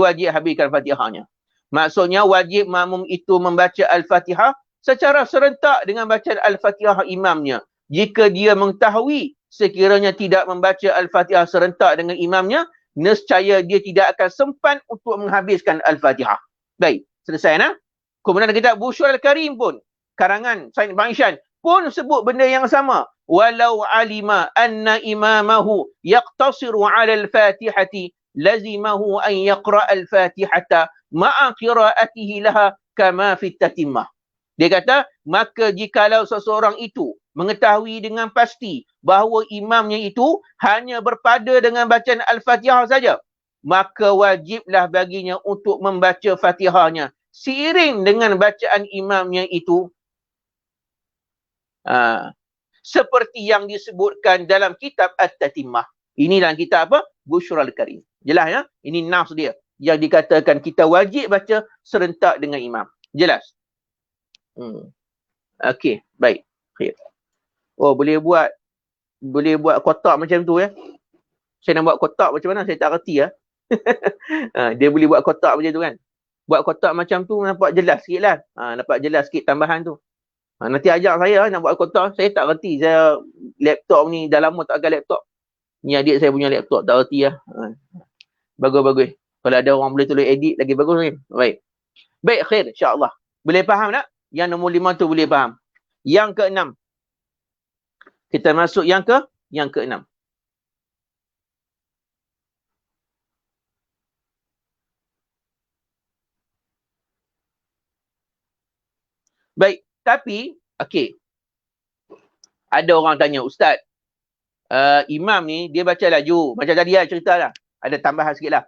wajib habiskan Fatihahnya. Maksudnya wajib makmum itu membaca Al-Fatihah secara serentak dengan bacaan Al-Fatihah imamnya. Jika dia mengetahui sekiranya tidak membaca Al-Fatihah serentak dengan imamnya, nescaya dia tidak akan sempat untuk menghabiskan Al-Fatihah. Baik, selesai nah. Kemudian kita Bushrul Karim pun, karangan Said Bang Ishan pun sebut benda yang sama. Walau alima anna imamahu yaqtasiru 'ala al-Fatihati lazimahu an yaqra' al-Fatihata ma'a qira'atihi laha kama fi tatimmah. Dia kata, maka jikalau seseorang itu mengetahui dengan pasti bahawa imamnya itu hanya berpada dengan bacaan Al-Fatihah saja, maka wajiblah baginya untuk membaca Fatihahnya seiring dengan bacaan imamnya itu. Seperti yang disebutkan dalam kitab At-Tatimmah. Ini dalam kitab apa? Bushrul Karim. Jelas ya? Ini nafs dia. Yang dikatakan kita wajib baca serentak dengan imam. Jelas? Okey, baik. Oh, boleh buat kotak macam tu ya. Saya nak buat kotak macam mana? Saya tak reti ya. Dia boleh buat kotak macam tu kan. Buat kotak macam tu nampak jelas sikit lah. Nampak jelas sikit tambahan tu. Nanti ajak saya nak buat kotak. Saya tak reti. Saya laptop ni dah lama tak pakai laptop. Ni adik saya punya laptop, tak reti lah. Bagus-bagus. Kalau ada orang boleh tolong edit lagi bagus ni. Baik. Baik, khair insya-Allah. Boleh faham tak? Yang nombor 5 tu boleh faham. Yang ke-6. Kita masuk yang ke-6. Baik, tapi okey. Ada orang tanya, Ustaz, imam ni dia baca laju. Macam tadi lah cerita lah. Ada tambahan sikit lah.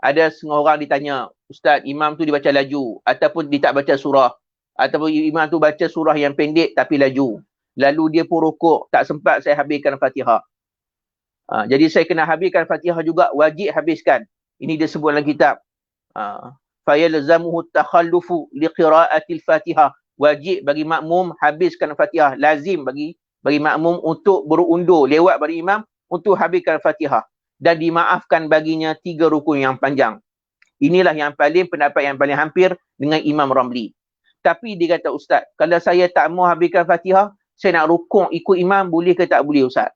Ada setengah orang ditanya, Ustaz, imam tu dibaca laju ataupun dia tak baca surah, ataupun imam tu baca surah yang pendek tapi laju. Lalu dia pun rukuk, tak sempat saya habiskan Fatihah. Jadi saya kena habiskan Fatihah juga, wajib habiskan. Ini dia sebut dalam kitab. Fayalzamuhu takhallufu liqira'atil Fatihah wajib bagi makmum habiskan Fatihah. Lazim bagi makmum untuk berundur lewat pada imam untuk habiskan Fatihah. Dan dimaafkan baginya 3 rukun yang panjang. Inilah yang paling pendapat yang paling hampir dengan Imam Ramli. Tapi dia kata, Ustaz, kalau saya tak mau habiskan Fatihah, saya nak rukuk ikut imam, boleh ke tak boleh, Ustaz?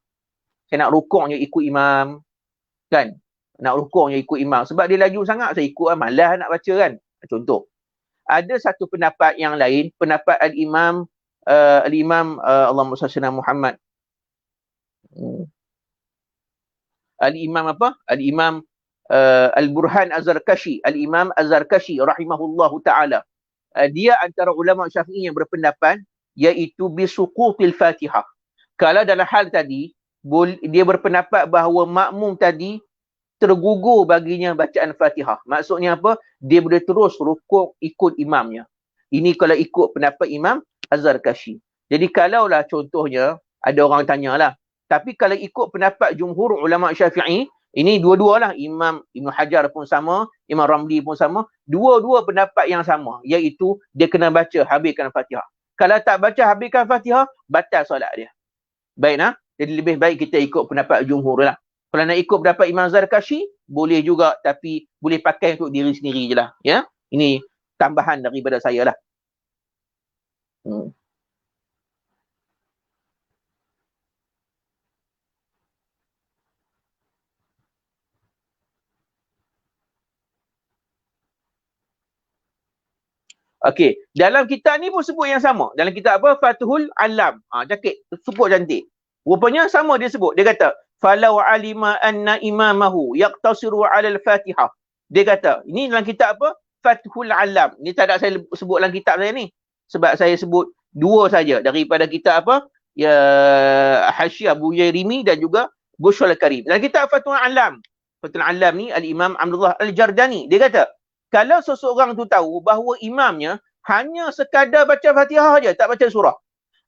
Saya nak rukuknya ikut imam, kan? Nak rukuknya ikut imam. Sebab dia laju sangat, saya ikut, malas nak baca, kan? Contoh. Ada satu pendapat yang lain, pendapat Al-Imam Allahumma salli ala Muhammad. Al-Imam apa? Al-Imam Al-Burhan Az-Zarkashi. Al-Imam Az-Zarkashi rahimahullahu ta'ala. Dia antara ulama Syafi'i yang berpendapat iaitu bisuqutil Fatihah. Kalau dalam hal tadi, dia berpendapat bahawa makmum tadi tergugur baginya bacaan Fatihah. Maksudnya apa? Dia boleh terus rukuk ikut imamnya. Ini kalau ikut pendapat Imam Az-Zarkashi. Jadi kalaulah contohnya, ada orang tanyalah, tapi kalau ikut pendapat jumhur ulama Syafi'i, ini dua-dualah, Imam Ibn Hajar pun sama, Imam Ramli pun sama, dua-dua pendapat yang sama, iaitu dia kena baca habiskan Fatihah. Kalau tak baca habiskan Fatihah, batal solat dia. Baik nah? Jadi lebih baik kita ikut pendapat jumhur lah. Kalau nak ikut pendapat Imam Zarkashi, boleh juga, tapi boleh pakai untuk diri sendiri je lah. Ya? Ini tambahan daripada saya lah. Okey, dalam kitab ni pun sebut yang sama. Dalam kitab apa? Fathul Alam. Sebut cantik. Rupanya sama dia sebut. Dia kata, falau alima anna imamahu yaqtasiru 'ala al-Fatihah. Dia kata, ini dalam kitab apa? Fathul Alam. Ni tak ada saya sebut dalam kitab saya ni. Sebab saya sebut dua saja daripada kitab apa? Ya, Hasyiah Abu Yairimi dan juga Bushrul Karim. Dalam kitab Fathul Alam. Fathul Alam ni Al-Imam Abdullah Al-Jardani. Dia kata, kalau seseorang tu tahu bahawa imamnya hanya sekadar baca Fatihah saja, tak baca surah.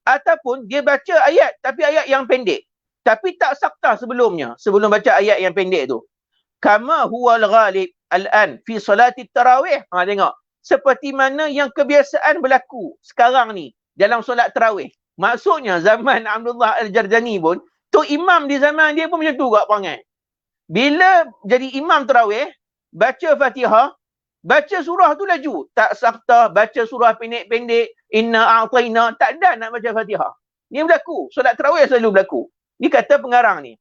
Ataupun dia baca ayat, tapi ayat yang pendek. Tapi tak sakta sebelumnya, sebelum baca ayat yang pendek tu. Kama huwal ghalib al-an fi salati tarawih. Tengok. Seperti mana yang kebiasaan berlaku sekarang ni dalam solat tarawih. Maksudnya zaman Abdullah Al-Jardani pun, tu imam di zaman dia pun macam tu juga perangai. Bila jadi imam tarawih, baca Fatihah, baca surah tu laju. Tak sakta, baca surah pendek-pendek, inna a'tayna, tak ada nak baca Fatihah. Ni berlaku. Solat tarawih selalu berlaku. Ni kata pengarang ni.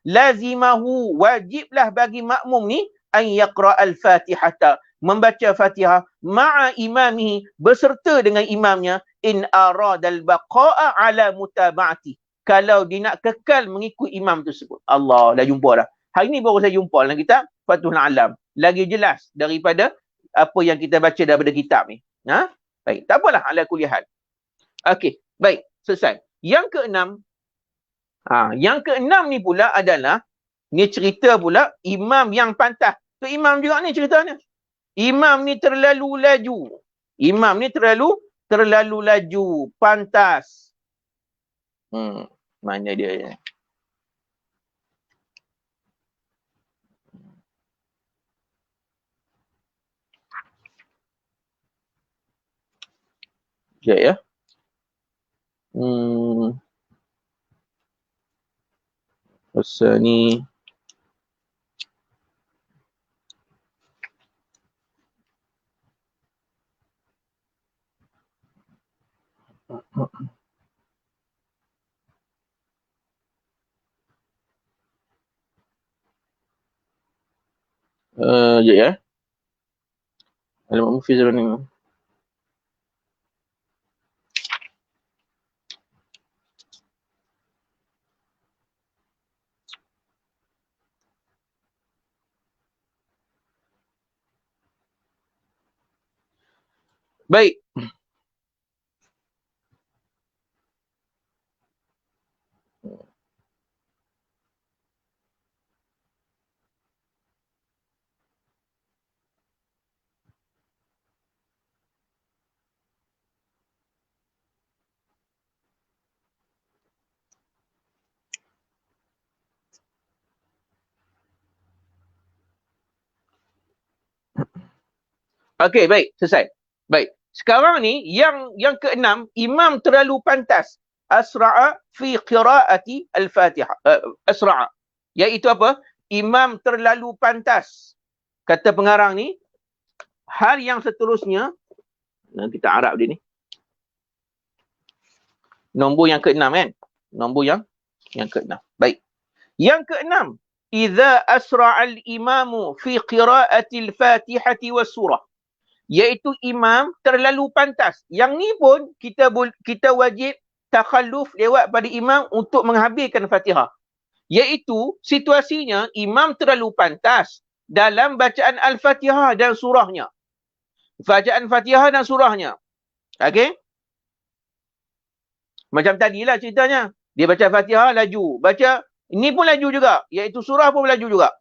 Lazimahu, wajiblah bagi makmum ni, an yaqra al-Fatihata, membaca Fatihah, ma'a imamihi, berserta dengan imamnya, in aradal baqa'a ala mutaba'ati. Kalau dia nak kekal mengikut imam tersebut. Allah, dah jumpa dah. Hari ni baru saya jumpa dalam kitab Fathul Alam. Lagi jelas daripada apa yang kita baca daripada kitab ni. Baik, tak apalah, ala kulli hal. Okey, baik, selesai. Yang keenam, ni pula adalah, ni cerita pula imam yang pantas. Tu imam juga ni ceritanya. Imam ni terlalu laju. Imam ni terlalu laju, pantas. Mana dia? Sekejap ya. Pasal ni. Sekejap ya. Alamak Mufiz ni. Baik. Okey, baik, selesai. Baik. Sekarang ni yang keenam, imam terlalu pantas. Asra'a fi qiraati al-Fatihah. Asra'a. Iaitu apa? Imam terlalu pantas. Kata pengarang ni, hal yang seterusnya, kita Arab dia ni. Nombor yang keenam kan? Nombor yang keenam. Baik. Yang keenam, idza asra'al imamu fi qira'atil Fatihati was surah. Iaitu imam terlalu pantas. Yang ni pun kita wajib takhalluf lewat pada imam untuk menghabiskan Fatihah. Iaitu situasinya imam terlalu pantas dalam bacaan Al-Fatihah dan surahnya. Bacaan Fatihah dan surahnya. Okey? Macam tadilah ceritanya. Dia baca Fatihah laju. Baca ini pun laju juga. Iaitu surah pun laju juga.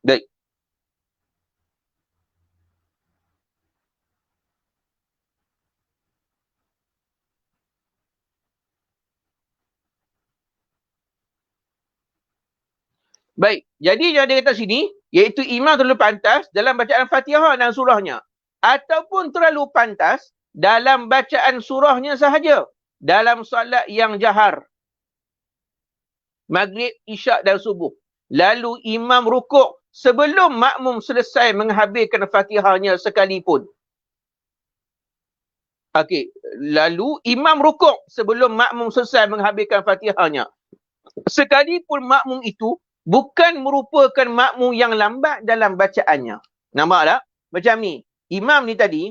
Baik. Baik. Jadi yang dia kata sini, iaitu imam terlalu pantas dalam bacaan Fatihah dan surahnya. Ataupun terlalu pantas dalam bacaan surahnya sahaja. Dalam solat yang jahar. Maghrib, Isyak dan Subuh. Lalu imam rukuk sebelum makmum selesai menghabiskan Fatihahnya sekalipun. Okey. Lalu imam rukuk sebelum makmum selesai menghabiskan Fatihahnya. Sekalipun makmum itu bukan merupakan makmum yang lambat dalam bacaannya. Nampak tak? Macam ni. Imam ni tadi,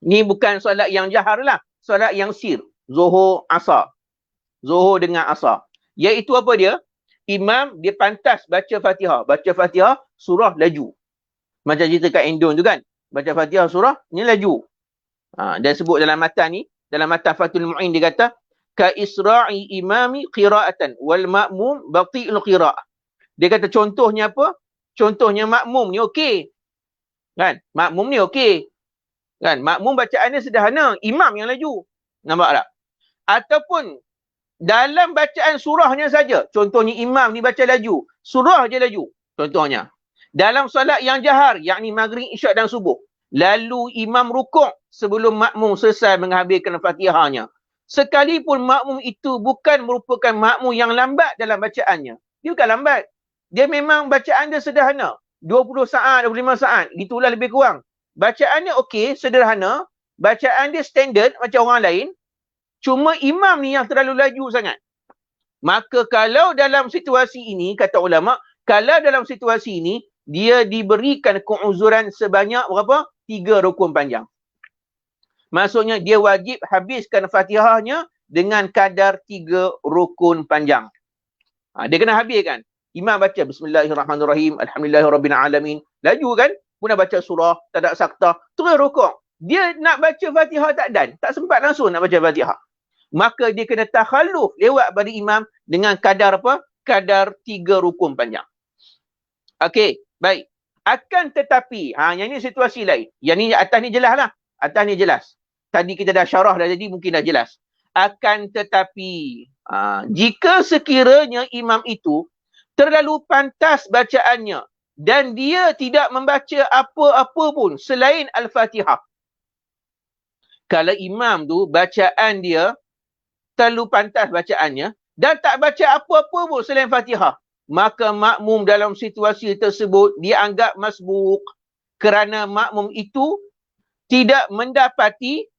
ni bukan solat yang jahar lah. Solat yang sir. Zuhur, Asar. Zuhur dengan Asar. Iaitu apa dia? Imam, dia pantas baca Fatihah. Baca Fatihah, surah laju. Macam cerita kat Indon tu kan. Baca Fatihah, surah, ni laju. Dia sebut dalam matan ni, dalam matan Fathul Mu'in dia kata, ka isra'i imami qira'atan wal ma'mum bati'ul qira'ah. Dia kata contohnya apa? Contohnya makmum ni okey. Kan? Makmum ni okey. Kan? Makmum bacaannya sederhana, imam yang laju. Nampak tak? Ataupun dalam bacaan surahnya saja. Contohnya imam ni baca laju, surah je laju. Contohnya. Dalam solat yang jahar, yakni maghrib, isyak dan subuh. Lalu imam rukuk sebelum makmum selesai menghabiskan Fatihahnya. Sekalipun makmum itu bukan merupakan makmum yang lambat dalam bacaannya. Dia bukan lambat. Dia memang bacaan dia sederhana. 20 saat, 25 saat. Itulah lebih kurang. Bacaannya okey, sederhana. Bacaan dia standard macam orang lain. Cuma imam ni yang terlalu laju sangat. Maka kalau dalam situasi ini, kata ulama, kalau dalam situasi ini, dia diberikan keuzuran sebanyak berapa? 3 rukun panjang. Maksudnya dia wajib habiskan Fatihahnya dengan kadar 3 rukun panjang. Dia kena habiskan. Imam baca Bismillahirrahmanirrahim, Alhamdulillahirrabbilalamin. Laju kan? Pun dah baca surah, tak ada sakta, terus rukuk. Dia nak baca Fatihah tak sempat langsung nak baca Fatihah. Maka dia kena takhalluf lewat pada imam dengan kadar apa? Kadar 3 rukun panjang. Okey, baik. Akan tetapi, yang ni situasi lain. Yang ni atas ni jelas lah. Atas ni jelas. Tadi kita dah syarah dah, jadi mungkin dah jelas. Akan tetapi, jika sekiranya imam itu terlalu pantas bacaannya dan dia tidak membaca apa-apa pun selain Al-Fatihah. Kalau imam tu bacaan dia terlalu pantas bacaannya dan tak baca apa-apa pun selain Fatihah, maka makmum dalam situasi tersebut dianggap masbuk kerana makmum itu tidak mendapati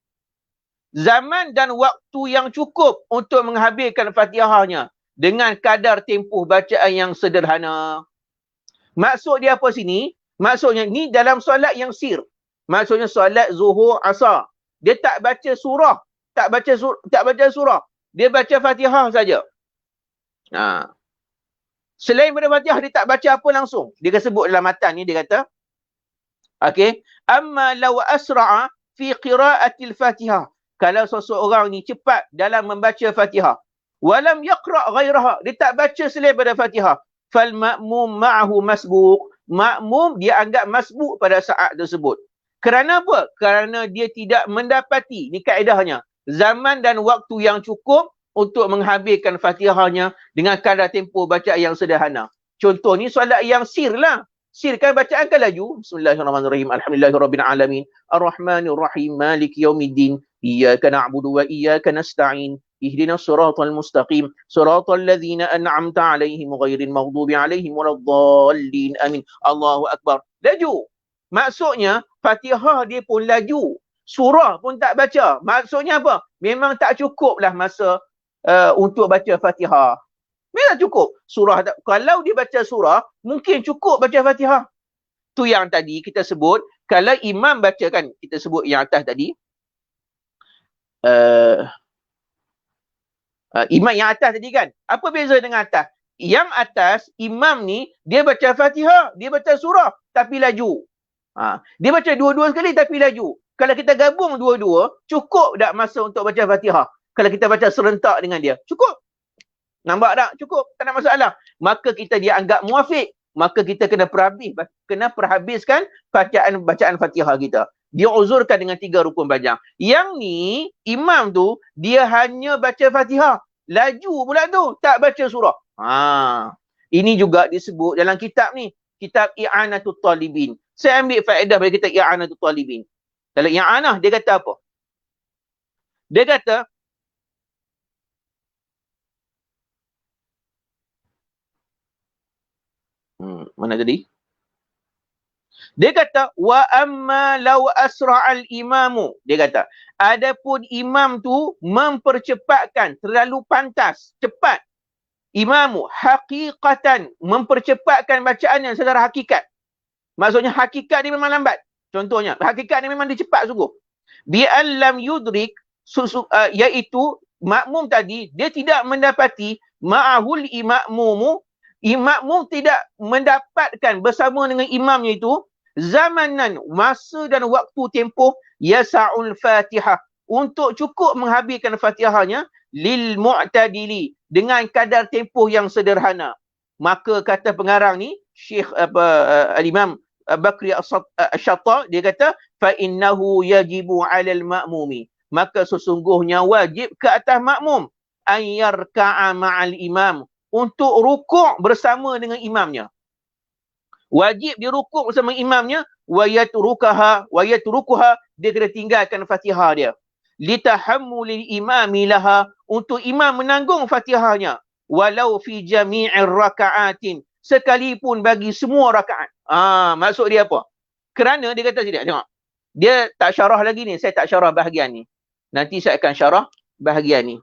zaman dan waktu yang cukup untuk menghabiskan Fatihahnya dengan kadar tempoh bacaan yang sederhana. Maksud dia apa sini? Maksudnya ni dalam solat yang sir. Maksudnya solat Zuhur, Asar. Dia tak baca surah, tak baca surah. Dia baca Fatihah saja. Selain pada Fatihah, dia tak baca apa langsung. Dia sebut dalam matan ni, dia kata, okey, amma law asra'a fi qira'atil Fatihah. Kalau seseorang ni cepat dalam membaca Fatihah, walam yaqra' ghairaha, dia tak baca selain pada Fatihah, fal ma'mum ma'ahu masbuq. Makmum dia anggap masbuk pada saat tersebut. Kerana apa? Kerana dia tidak mendapati, ni kaedahnya, zaman dan waktu yang cukup untuk menghabiskan Fatihahnya dengan kadar tempoh bacaan yang sederhana. Contoh ni solat yang sir lah. Sir kan bacaan kan laju. Bismillahirrahmanirrahim. Alhamdulillahirabbil alamin. Arrahmanirrahim. Maliki yaumiddin. Iyyaka na'budu wa iyyaka nasta'in. Ihdinas siratal mustaqim. Siratal ladzina an'amta 'alaihim ghairil maghdubi 'alaihim waladdallin. Amin. Allahu akbar. Laju. Maksudnya Fatihah dia pun laju. Surah pun tak baca. Maksudnya apa? Memang tak cukuplah masa untuk baca Fatihah. Memang tak cukup. Surah kalau dia baca surah, mungkin cukup baca Fatihah. Tu yang tadi kita sebut, kalau imam baca kan, kita sebut yang atas tadi. Imam yang atas tadi kan. Apa beza dengan atas? Yang atas, imam ni, dia baca Fatihah, dia baca surah, tapi laju. Dia baca dua-dua sekali tapi laju. Kalau kita gabung dua-dua, cukup tak masa untuk baca Fatihah? Kalau kita baca serentak dengan dia, cukup. Nampak tak? Cukup. Tak ada masalah. Maka kita dianggap muafiq. Maka kita kena perhabiskan bacaan Fatihah kita. Dia uzurkan dengan 3 rukun panjang. Yang ni, imam tu, dia hanya baca Fatihah. Laju pula tu. Tak baca surah. Ini juga disebut dalam kitab ni. Kitab I'anatul Talibin. Saya ambil faedah bagi kitab I'anatul Talibin. Dalam I'anah, dia kata apa? Dia kata, mana tadi? Dia kata, wa amma law asra'al imamu. Dia kata, adapun imam tu mempercepatkan, terlalu pantas, cepat. Imamu haqiqatan, mempercepatkan bacaannya secara hakikat. Maksudnya hakikat dia memang lambat. Contohnya, hakikat dia memang dia cepat sungguh. Bi'an lam yudrik, iaitu makmum tadi, dia tidak mendapati ma'ahul imammu, imam tidak mendapatkan bersama dengan imamnya itu zamanan, masa dan waktu tempoh yasa'ul fatihah, untuk cukup menghabiskan Fatihahnya lil mu'tadili, dengan kadar tempoh yang sederhana. Maka kata pengarang ni, Syekh Al-Imam Bakri Asy-Syatta, dia kata fa innahu yajibu 'alal ma'mumi, maka sesungguhnya wajib ke atas makmum an yarka'a ma'al imam, untuk rukuk bersama dengan imamnya. Wajib dia rukuk bersama imamnya, wa yatrukuha, dia kena tinggalkan Fatihah dia. Litahammulil imami laha, untuk imam menanggung Fatihahnya, walau fi jami'ir raka'atin, sekalipun bagi semua rakaat. Maksud dia apa? Kerana dia kata sini, tengok. Dia tak syarah lagi ni, saya tak syarah bahagian ni. Nanti saya akan syarah bahagian ni,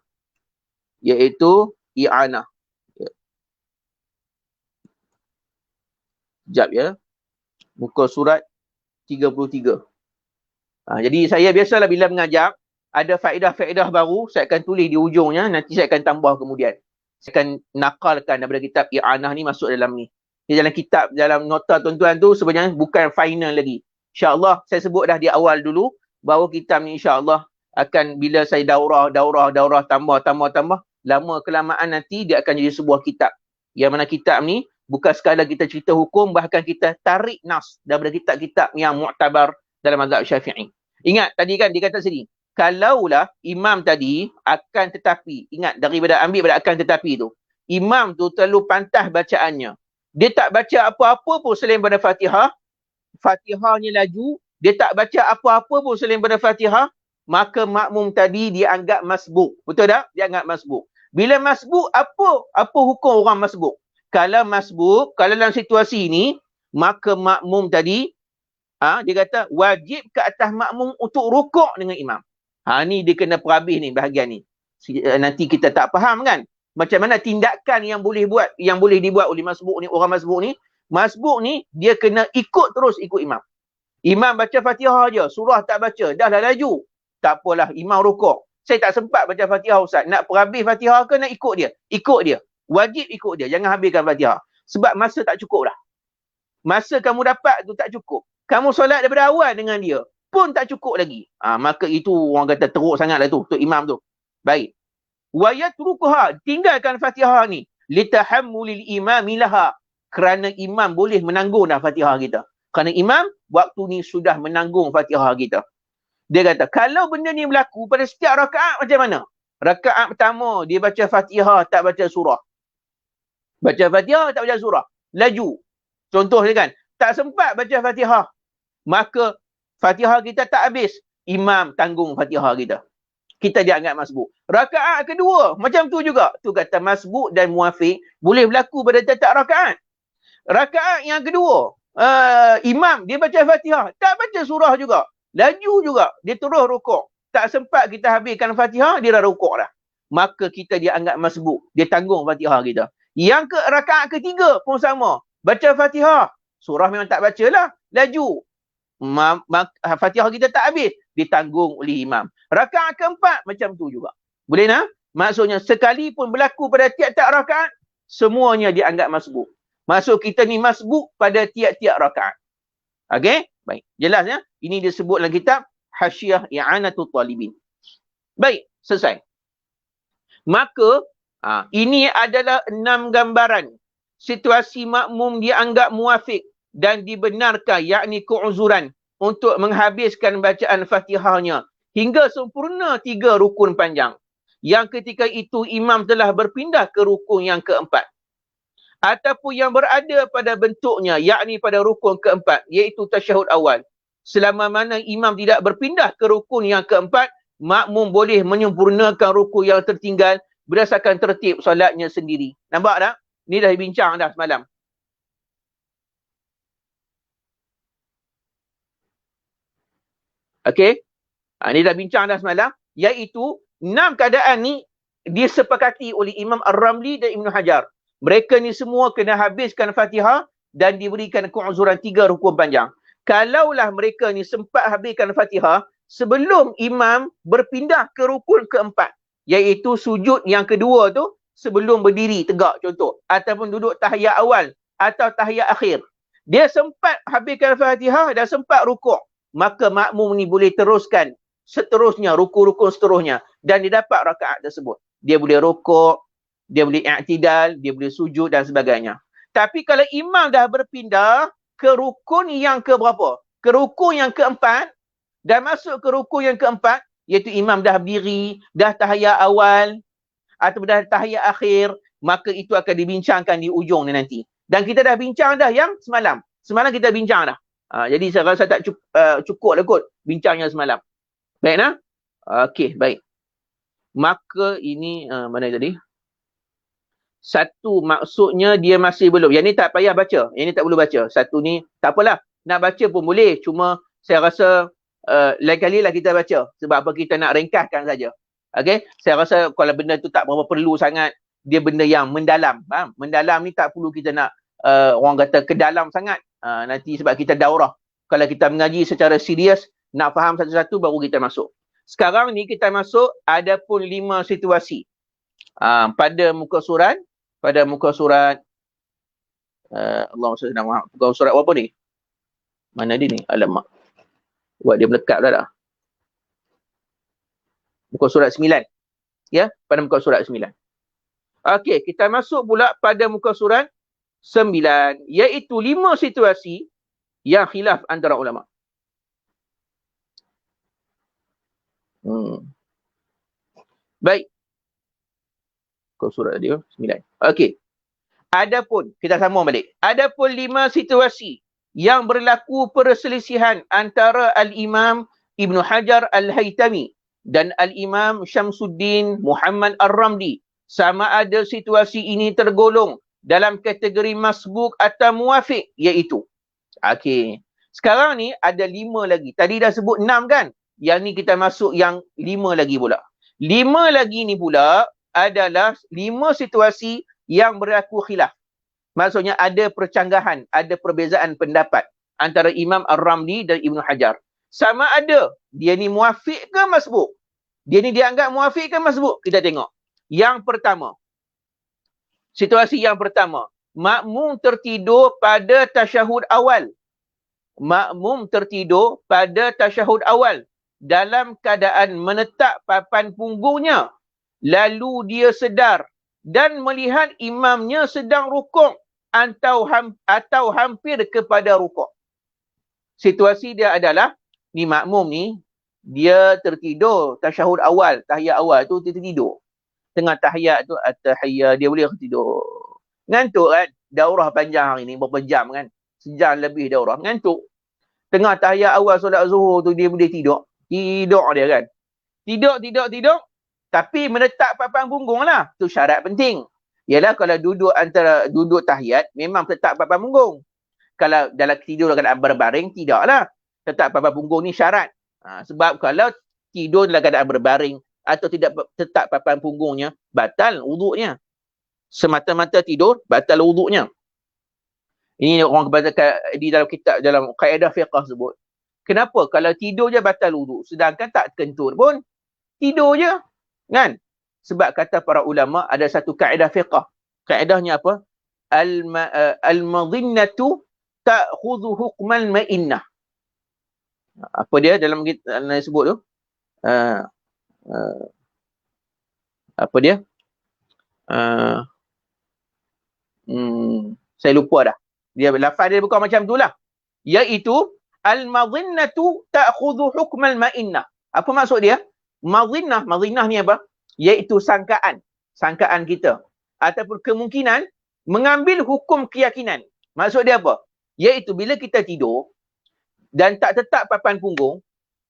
iaitu i'anah. Sekejap ya. Muka surat 33. Jadi saya biasalah bila mengajar, ada faedah-faedah baru, saya akan tulis di ujungnya, nanti saya akan tambah kemudian. Saya akan nakalkan daripada kitab i'anah ni masuk dalam ni. Di dalam kitab, dalam nota tuan-tuan tu sebenarnya bukan final lagi. InsyaAllah, saya sebut dah di awal dulu, bahawa kitab ni insyaAllah akan, bila saya daurah, tambah, lama kelamaan nanti dia akan jadi sebuah kitab. Yang mana kitab ni, bukan sekadar kita cerita hukum, bahkan kita tarik nas daripada kitab-kitab yang mu'tabar dalam mazhab Syafi'i. Ingat, tadi kan dia kata sini, kalaulah imam tadi akan tetapi, ingat daripada ambil pada akan tetapi tu, imam tu terlalu pantas bacaannya. Dia tak baca apa-apa pun selain pada Fatihah, Fatihahnya laju, dia tak baca apa-apa pun selain pada Fatihah, maka makmum tadi dianggap masbuk. Betul tak? Dianggap masbuk. Bila masbuk, apa hukum orang masbuk? Kalau masbuk, kalau dalam situasi ini, maka makmum tadi, dia kata wajib ke atas makmum untuk rukuk dengan imam. Ni dia kena perhabis ni, bahagian ni. Nanti kita tak faham kan? Macam mana tindakan yang boleh dibuat oleh masbuk ni, orang masbuk ni. Masbuk ni, dia kena terus ikut imam. Imam baca Fatihah je, surah tak baca, dah lah laju. Tak apalah, imam rukuk. Saya tak sempat baca Fatihah Ustaz. Nak perhabis Fatihah ke nak ikut dia? Ikut dia. Wajib ikut dia. Jangan habiskan Fatihah. Sebab masa tak cukup dah. Masa kamu dapat tu tak cukup. Kamu solat daripada awal dengan dia pun tak cukup lagi. Maka itu orang kata teruk sangat lah tu. Untuk imam tu. Baik. Wa yatrukuha. Tinggalkan Fatihah ni. Litahammulil imami laha. Kerana imam boleh menanggung dah Fatihah kita. Kerana imam waktu ni sudah menanggung Fatihah kita. Dia kata, kalau benda ni berlaku pada setiap rakaat macam mana? Rakaat pertama dia baca Fatihah tak baca surah. Baca Fatihah tak baca surah. Laju. Contohnya kan, tak sempat baca Fatihah. Maka Fatihah kita tak habis. Imam tanggung Fatihah kita. Kita dianggap masbuk. Rakaat kedua macam tu juga. Tu kata masbuk dan muafiq boleh berlaku pada tiap rakaat. Rakaat yang kedua, imam dia baca Fatihah, tak baca surah juga. Laju juga, dia terus rukuk. Tak sempat kita habiskan Fatihah, dia dah rukuk dah. Maka kita dianggap masbuk. Dia tanggung Fatihah kita. Yang rakaat ketiga pun sama. Baca Fatihah. Surah memang tak baca lah. Laju. Fatihah kita tak habis. Ditanggung oleh imam. Rakaat keempat macam tu juga. Boleh nak? Maksudnya sekalipun berlaku pada tiap-tiap rakaat, semuanya dianggap masbuk. Maksud kita ni masbuk pada tiap-tiap rakaat. Okey? Baik. Jelas ya? Ini disebut dalam kitab Hasyiah I'anatul Talibin. Baik. Selesai. Maka, ini adalah 6 gambaran situasi makmum dianggap muafiq dan dibenarkan, yakni keuzuran untuk menghabiskan bacaan Fatihahnya hingga sempurna 3 rukun panjang. Yang ketika itu imam telah berpindah ke rukun yang keempat. Ataupun yang berada pada bentuknya, yakni pada rukun keempat, iaitu tasyahud awal. Selama mana imam tidak berpindah ke rukun yang keempat, makmum boleh menyempurnakan rukun yang tertinggal berdasarkan tertib solatnya sendiri. Nampak tak? Ni dah bincang dah semalam. Okey? Ini dah bincang dah semalam. Iaitu 6 keadaan ni disepakati oleh Imam Ar-Ramli dan Ibn Hajar. Mereka ni semua kena habiskan Fatihah dan diberikan keuzuran 3 rukun panjang. Kalaulah mereka ni sempat habiskan Fatihah sebelum imam berpindah ke rukun keempat, iaitu sujud yang kedua tu sebelum berdiri tegak contoh, ataupun duduk tahiyat awal atau tahiyat akhir. Dia sempat habiskan Fatihah dan sempat rukuk, maka makmum ni boleh teruskan seterusnya, rukun-rukun seterusnya, dan dia dapat rakaat tersebut. Dia boleh rukuk, dia boleh i'tidal, dia boleh sujud dan sebagainya. Tapi kalau imam dah berpindah ke rukun yang ke berapa? Ke rukun yang keempat, dan masuk ke rukun yang keempat, iaitu imam dah berdiri, dah tahiyat awal, atau dah tahiyat akhir, maka itu akan dibincangkan di ujung ni nanti. Dan kita dah bincang dah yang semalam. Semalam kita bincang dah. Jadi saya rasa tak cukup lah kot bincangnya semalam. Baik nah? Okey, baik. Maka ini, mana tadi? Satu, maksudnya dia masih belum. Yang ni tak payah baca. Yang ni tak perlu baca. Satu ni, tak apalah. Nak baca pun boleh. Cuma saya rasa lain kali lah kita baca. Sebab apa, kita nak ringkaskan saja. Okay? Saya rasa kalau benda tu tak berapa perlu sangat, dia benda yang mendalam. Faham? Mendalam ni tak perlu kita nak, orang kata ke dalam sangat. Nanti sebab kita daurah. Kalau kita mengaji secara serius, nak faham satu-satu baru kita masuk. Sekarang ni kita masuk, ada pun 5 situasi. Pada muka surat, Allahumma salli ala Muhammad. Muka surat apa ni? Mana dia ni? Alamak. Buat dia melekat dah. Muka surat 9. Ya, pada muka surat 9. Okey, kita masuk pula pada muka surat 9, iaitu 5 situasi yang khilaf antara ulama. Baik. Muka surat dia 9. Okey. Adapun, kita sambung balik. Adapun 5 situasi yang berlaku perselisihan antara Al-Imam Ibn Hajar Al-Haytami dan Al-Imam Syamsuddin Muhammad Ar-Ramli, sama ada situasi ini tergolong dalam kategori masbuk atau muafiq, iaitu. Okey. Sekarang ni ada 5 lagi. Tadi dah sebut 6 kan? Yang ni kita masuk yang 5 lagi pula. 5 lagi ni pula adalah 5 situasi yang berlaku khilaf. Maksudnya ada percanggahan, ada perbezaan pendapat antara Imam Ar-Ramli dan Ibn Hajar. Sama ada dia ni muafiq ke masbuk? Dia ni dianggap muafiq ke masbuk? Kita tengok. Yang pertama, situasi yang pertama, makmum tertidur pada tasyahud awal. Makmum tertidur pada tasyahud awal dalam keadaan menetap papan punggungnya. Lalu dia sedar dan melihat imamnya sedang rukuk atau hampir kepada rukuk. Situasi dia adalah, ni makmum ni, dia tertidur tasyahud awal, tahiyat awal tu dia tertidur. Tengah tahiyat tu at-tahiyat dia boleh tidur. Ngantuk kan? Daurah panjang hari ni berapa jam kan? Sejam lebih daurah, ngantuk. Tengah tahiyat awal solat Zuhur tu dia boleh tidur. Tidur dia kan. Tidur. Tapi meletak papan punggung lah. Tu syarat penting. Ialah kalau duduk tahiyat, memang letak papan punggung. Kalau dalam tidur dalam keadaan berbaring, tidaklah. Letak papan punggung ni syarat. Sebab kalau tidur dalam keadaan berbaring atau tidak tetap papan punggungnya, batal wuduknya. Semata-mata tidur, batal wuduknya. Ini orang kata di dalam kitab, dalam kaedah fiqh sebut. Kenapa? Kalau tidur je batal wuduk. Sedangkan tak kentut pun, tidur je. Kan? Sebab kata para ulama ada satu kaedah fiqh. Kaedahnya apa? Al-madhinnatu ta'khudhu hukmal ma'innah. Apa dia dalam sebut tu? Apa dia? Saya lupa dah. Dia lafaz dia bukan macam tu lah. Iaitu al-madhinnatu ta'khudhu hukmal ma'innah. Apa maksud dia? Madhinnah ni apa? Iaitu sangkaan kita ataupun kemungkinan mengambil hukum keyakinan. Maksud dia apa? Iaitu bila kita tidur dan tak tetap papan punggung,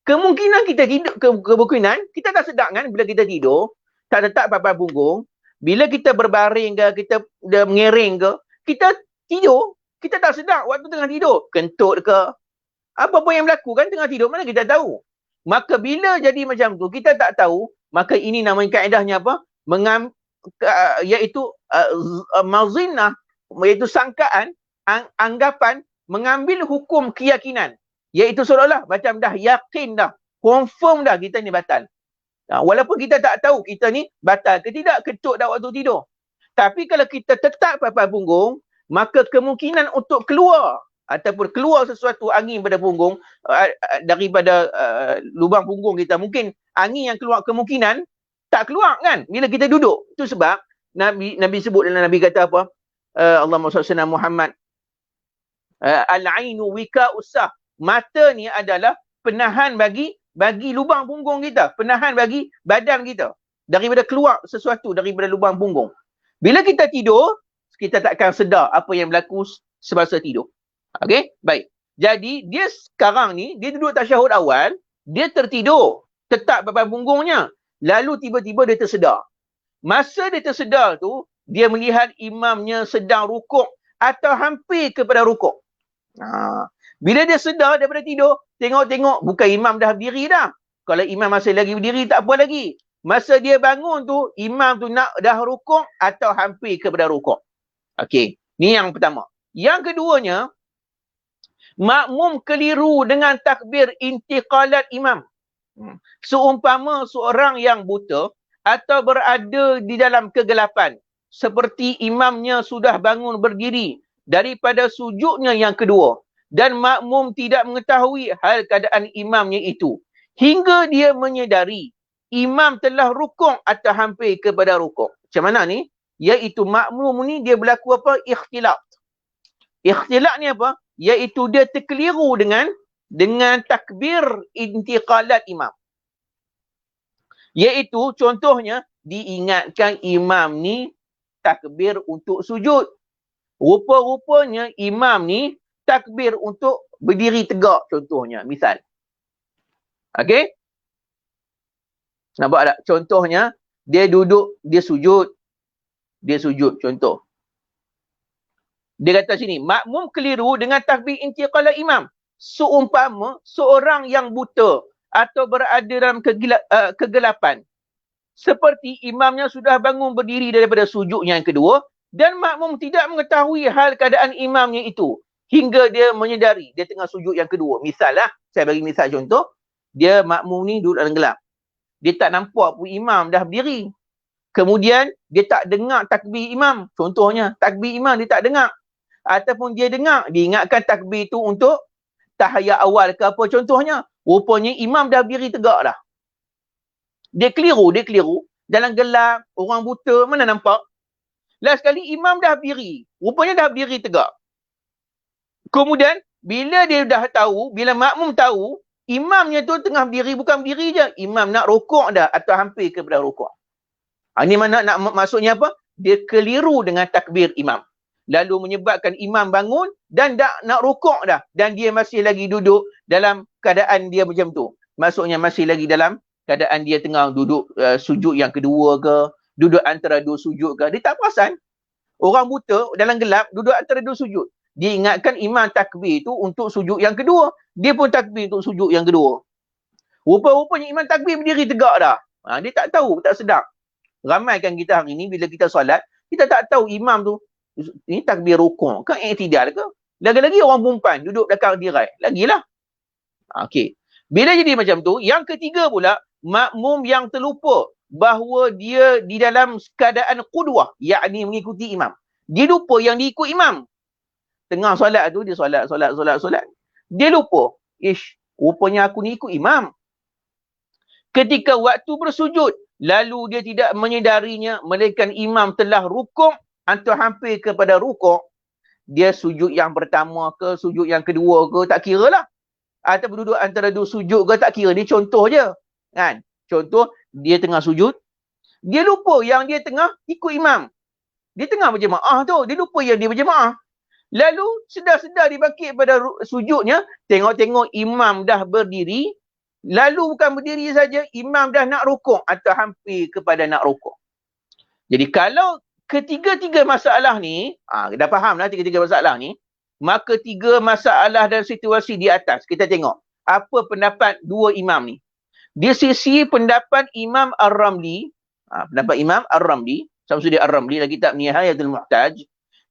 kemungkinan kita tidur, kemungkinan kita tak sedar kan bila kita tidur, tak tetap papan punggung, bila kita berbaring ke, kita mengiring ke, kita tidur, kita tak sedar waktu tengah tidur, kentut ke, apa-apa yang berlaku kan tengah tidur, mana kita tahu. Maka bila jadi macam tu, kita tak tahu, maka ini namanya kaedahnya apa? Iaitu mazinnah, iaitu sangkaan, anggapan, mengambil hukum keyakinan. Iaitu seolah-olah macam dah yakin dah, confirm dah kita ni batal. Walaupun kita tak tahu kita ni batal ke tidak, kentut dah waktu tidur. Tapi kalau kita tetap papan punggung, maka kemungkinan untuk keluar ataupun keluar sesuatu angin pada punggung, daripada lubang punggung kita, mungkin angin yang keluar kemungkinan tak keluar kan bila kita duduk. Itu sebab Nabi sebut dalam Nabi kata apa? Allahumma salli ala Muhammad. Al-ainu wika'us sah. Mata ni adalah penahan bagi lubang punggung kita, penahan bagi badan kita daripada keluar sesuatu daripada lubang punggung. Bila kita tidur, kita takkan sedar apa yang berlaku semasa tidur. Okey, baik. Jadi dia sekarang ni dia duduk tasyahud awal, dia tertidur, tetap papan punggungnya. Lalu tiba-tiba dia tersedar. Masa dia tersedar tu, dia melihat imamnya sedang rukuk atau hampir kepada rukuk. Bila dia sedar daripada tidur, tengok-tengok bukan imam dah berdiri dah. Kalau imam masih lagi berdiri tak apa lagi. Masa dia bangun tu, imam tu nak dah rukuk atau hampir kepada rukuk. Okey, ni yang pertama. Yang keduanya, makmum keliru dengan takbir intiqalat imam. Seumpama seorang yang buta atau berada di dalam kegelapan, seperti imamnya sudah bangun berdiri daripada sujudnya yang kedua, dan makmum tidak mengetahui hal keadaan imamnya itu, hingga dia menyedari imam telah rukuk atau hampir kepada rukuk. Macam mana ni? Iaitu makmum ni dia berlaku apa? Ikhtilat. Ikhtilat ni apa? Iaitu dia terkeliru dengan takbir intiqalat imam. Iaitu contohnya diingatkan imam ni takbir untuk sujud. Rupa-rupanya imam ni takbir untuk berdiri tegak contohnya. Misal. Okey? Nampak tak? Contohnya dia duduk, dia sujud. Dia sujud contoh. Dia kata sini, makmum keliru dengan takbir intiqalat imam. Seumpama seorang yang buta atau berada dalam kegelapan, seperti imamnya sudah bangun berdiri daripada sujud yang kedua, dan makmum tidak mengetahui hal keadaan imamnya itu, hingga dia menyedari dia tengah sujud yang kedua. Misal lah, saya bagi misal contoh, dia makmum ni duduk dalam gelap. Dia tak nampak pun imam dah berdiri. Kemudian dia tak dengar takbir imam. Contohnya, takbir imam dia tak dengar. Ataupun dia dengar, dia ingatkan takbir tu untuk tahiyat awal ke apa contohnya. Rupanya imam dah berdiri tegak dah. Dia keliru. Dalam gelap, orang buta, mana nampak? Last sekali imam dah berdiri. Rupanya dah berdiri tegak. Kemudian, bila dia dah tahu, bila makmum tahu, Imamnya tu tengah berdiri, bukan berdiri je. Imam nak rukuk dah atau hampir kepada rukuk. Ini mana maksudnya apa? Dia keliru dengan takbir imam. Lalu menyebabkan imam bangun dan nak rukuk dah. Dan dia masih lagi duduk dalam keadaan dia macam tu. Maksudnya masih lagi dalam keadaan dia tengah duduk sujud yang kedua ke, duduk antara dua sujud ke. Dia tak perasan. Orang buta dalam gelap duduk antara dua sujud. Dia ingatkan imam takbir tu untuk sujud yang kedua. Dia pun takbir untuk sujud yang kedua. Rupa-rupanya imam takbir berdiri tegak dah. Dia tak tahu, tak sedar. Ramai kan kita hari ni bila kita solat, kita tak tahu imam tu ni takbir rukuk ke i'tidal ke. Lagi-lagi orang perempuan duduk belakang tirai. Lagilah. Okey. Bila jadi macam tu, yang ketiga pula, makmum yang terlupa bahawa dia di dalam keadaan qudwah, yakni mengikuti imam. Dia lupa yang diikut imam. Tengah solat tu, dia solat. Dia lupa. Rupanya aku ni ikut imam. Ketika waktu bersujud, lalu dia tidak menyedarinya, melainkan imam telah rukuk atau hampir kepada rukuk, dia sujud yang pertama ke, sujud yang kedua ke, tak kira lah. Atau duduk antara dua sujud ke, tak kira. Ni contoh je. Kan? Contoh, dia tengah sujud, dia lupa yang dia tengah ikut imam. Dia tengah berjemaah tu, dia lupa yang dia berjemaah. Lalu, sedar-sedar dia bangkit pada sujudnya, tengok-tengok imam dah berdiri, lalu bukan berdiri saja, imam dah nak rukuk atau hampir kepada nak rukuk. Jadi kalau ketiga-tiga masalah ni, dah faham lah tiga-tiga masalah ni, maka tiga masalah dan situasi di atas, kita tengok apa pendapat dua imam ni. Di sisi pendapat Imam Ar-Ramli, pendapat Imam Ar-Ramli, Samsudin Ar-Ramli dalam kitab Nihayatul Muhtaj,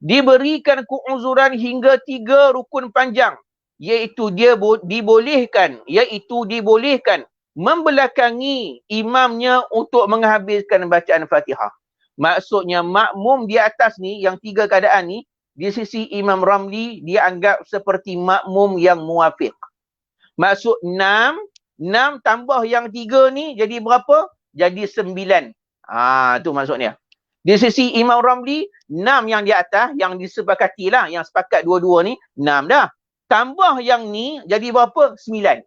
diberikan keuzuran hingga 3 rukun panjang, iaitu dibolehkan membelakangi imamnya untuk menghabiskan bacaan Fatihah. Maksudnya makmum di atas ni, yang 3 keadaan ni, di sisi Imam Ramli, dia anggap seperti makmum yang muafiq. Maksud 6 tambah yang 3 ni jadi berapa? Jadi 9. Tu maksudnya. Di sisi Imam Ramli, 6 yang di atas, yang disepakati lah, yang sepakat dua-dua ni, 6 dah. Tambah yang ni, jadi berapa? 9.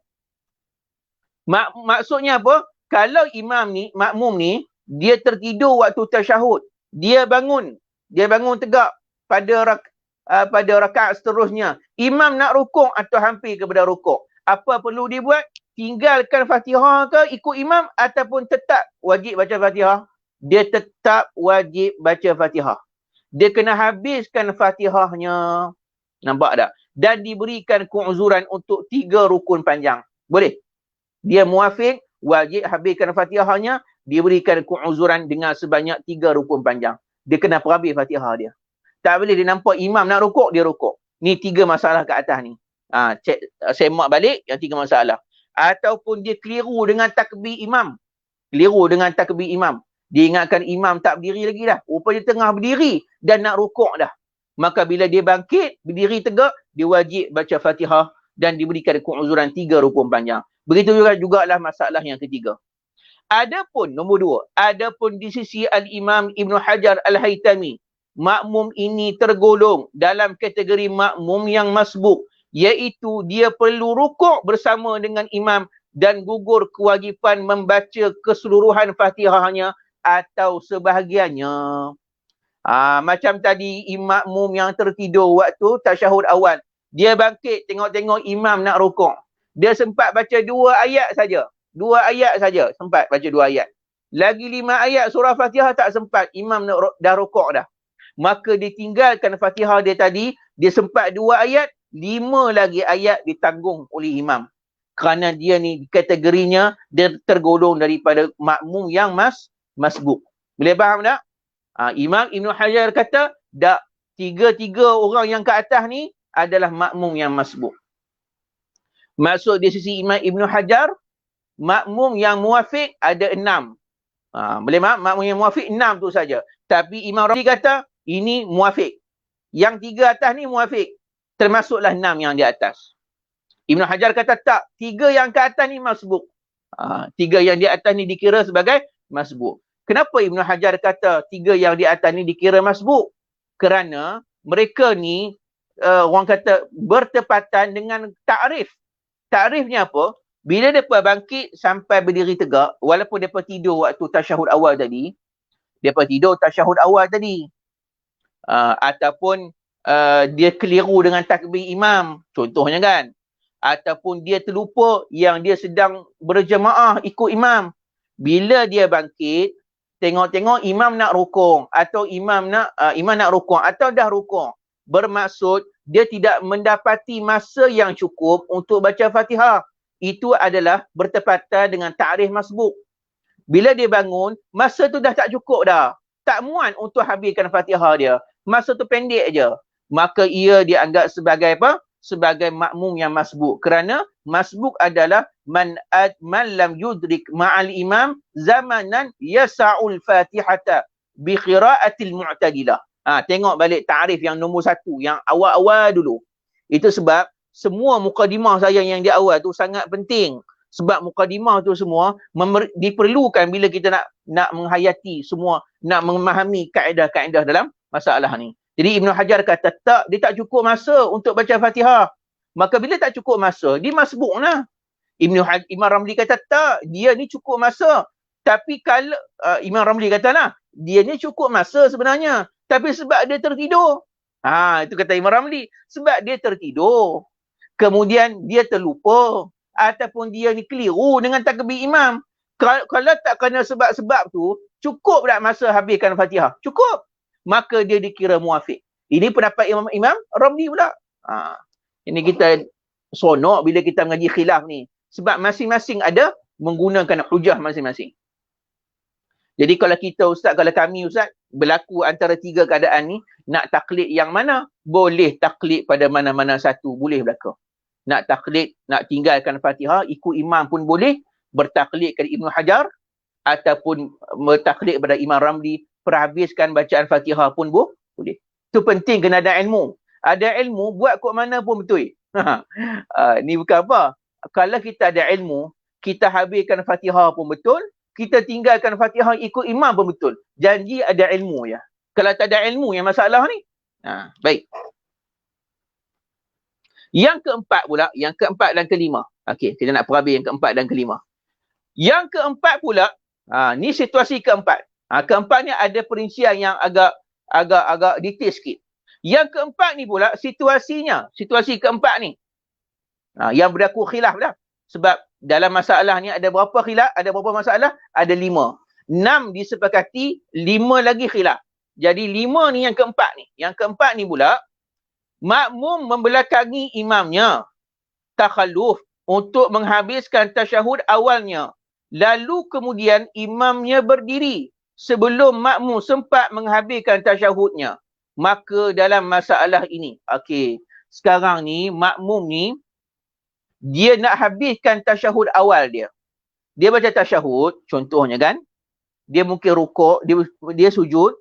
Maksudnya apa? Kalau imam ni, makmum ni, dia tertidur waktu tasyahud, dia bangun tegak pada rakaat seterusnya, imam nak rukuk atau hampir kepada rukuk, apa perlu dia buat? Tinggalkan Fatihah ke ikut imam, ataupun tetap wajib baca Fatihah? Dia tetap wajib baca Fatihah. Dia kena habiskan Fatihahnya. Nampak tak? Dan diberikan keuzuran untuk 3 rukun panjang. Boleh? Dia muafiq, wajib habiskan Fatihahnya, diberikan keuzuran dengan sebanyak 3 rukun panjang. Dia kena perhabis Fatihah dia. Tak boleh dia nampak imam nak rukuk, dia rukuk. Ni 3 masalah ke atas ni. Semak balik yang 3 masalah. Ataupun dia keliru dengan takbir imam. Dia ingatkan imam tak berdiri lagi dah. Rupanya tengah berdiri dan nak rukuk dah. Maka bila dia bangkit, berdiri tegak, dia wajib baca Fatihah dan diberikan keuzuran 3 rukun panjang. Begitu jugalah masalah yang ketiga. Adapun nombor 2, adapun di sisi Al-Imam Ibn Hajar Al-Haytami, makmum ini tergolong dalam kategori makmum yang masbuk, iaitu dia perlu rukuk bersama dengan imam dan gugur kewajipan membaca keseluruhan Fatihahnya atau sebahagiannya. Macam tadi makmum yang tertidur waktu tasyahud awal, dia bangkit tengok-tengok imam nak rukuk, dia sempat baca 2 ayat saja. 2 ayat saja sempat baca 2 ayat. Lagi 5 ayat surah Fatihah tak sempat, imam dah rukuk dah. Maka ditinggalkan Fatihah dia tadi, dia sempat 2 ayat, 5 lagi ayat ditanggung oleh imam. Kerana dia ni kategorinya, dia tergolong daripada makmum yang masbuk. Boleh faham tak? Imam Ibn Hajar kata, tak, 3 orang yang ke atas ni adalah makmum yang masbuk. Maksud di sisi Imam Ibn Hajar, makmum yang muafiq ada 6. Boleh faham? Makmum yang muafiq 6 tu saja. Tapi Imam Rabi kata, ini muafiq. Yang 3 atas ni muafiq. Termasuklah 6 yang di atas. Ibn Hajar kata tak, 3 yang ke atas ni masbuk. 3 yang di atas ni dikira sebagai masbuk. Kenapa Ibn Hajar kata 3 yang di atas ni dikira masbuk? Kerana mereka ni, orang kata bertepatan dengan ta'rif. Ta'rifnya apa? Bila mereka bangkit sampai berdiri tegak, walaupun mereka tidur waktu tasyahud awal tadi, mereka tidur tasyahud awal tadi, ataupun dia keliru dengan takbir imam, contohnya kan, ataupun dia terlupa yang dia sedang berjemaah ikut imam. Bila dia bangkit, tengok-tengok imam nak rukuk atau imam nak rukuk atau dah rukuk, bermaksud dia tidak mendapati masa yang cukup untuk baca Fatihah. Itu adalah bertepatan dengan ta'rif masbuk. Bila dia bangun, masa tu dah tak cukup dah. Tak muat untuk habiskan Fatihah dia. Masa tu pendek je. Maka ia dianggap sebagai apa? Sebagai makmum yang masbuk. Kerana masbuk adalah man lam yudrik ma'al imam zamanan yasa'ul fatihata bi qira'atil mu'tadilah. Tengok balik ta'rif yang nombor 1, yang awal-awal dulu. Itu sebab semua mukadimah saya yang di awal tu sangat penting. Sebab mukadimah tu semua diperlukan bila kita nak menghayati semua, nak memahami kaedah-kaedah dalam masalah ni. Jadi Ibn Hajar kata tak, dia tak cukup masa untuk baca Fatihah. Maka bila tak cukup masa, dia masbuk lah. Imam Ramli kata tak, dia ni cukup masa. Tapi kalau Imam Ramli kata lah, dia ni cukup masa sebenarnya. Tapi sebab dia tertidur. Itu kata Imam Ramli. Sebab dia tertidur. Kemudian dia terlupa. Ataupun dia ni keliru dengan takbir imam. Kalau tak kena sebab-sebab tu, cukup tak masa habiskan Fatihah? Cukup. Maka dia dikira muafiq. Ini pendapat Imam Ramli pula. Ini kita sonok bila kita mengaji khilaf ni. Sebab masing-masing ada menggunakan hujah masing-masing. Jadi kalau kita ustaz, kalau kami ustaz, berlaku antara 3 keadaan ni, nak taklid yang mana? Boleh taklid pada mana-mana satu. Boleh berlaku. Nak taklid, nak tinggalkan Fatihah, ikut imam pun boleh. Bertaklid kepada Ibn Hajar. Ataupun bertaklid kepada Imam Ramli. Perhabiskan bacaan Fatihah pun boleh. Itu penting, kena ada ilmu. Ada ilmu, buat kot mana pun betul. Ni bukan apa. Kalau kita ada ilmu, kita habiskan Fatihah pun betul. Kita tinggalkan Fatihah ikut imam pun betul. Janji ada ilmu ya. Kalau tak ada ilmu yang masalah ni. Baik. Yang keempat pula, yang keempat dan kelima. Okey, kita nak perhabis yang keempat dan kelima. Yang keempat pula, ni situasi keempat. Keempat ni ada perincian yang agak detail sikit. Yang keempat ni pula situasinya, situasi keempat ni. Yang berlaku khilaf lah. Sebab dalam masalah ni ada berapa khilaf? Ada berapa masalah? Ada 5. 6 disepakati, 5 lagi khilaf. Jadi 5 ni yang keempat ni. Yang keempat ni pula, makmum membelakangi imamnya takhalluf untuk menghabiskan tasyahud awalnya. Lalu kemudian imamnya berdiri sebelum makmum sempat menghabiskan tasyahudnya. Maka dalam masalah ini, okey, sekarang ni makmum ni dia nak habiskan tasyahud awal dia. Dia baca tasyahud, contohnya kan, dia mungkin rukuk, dia sujud,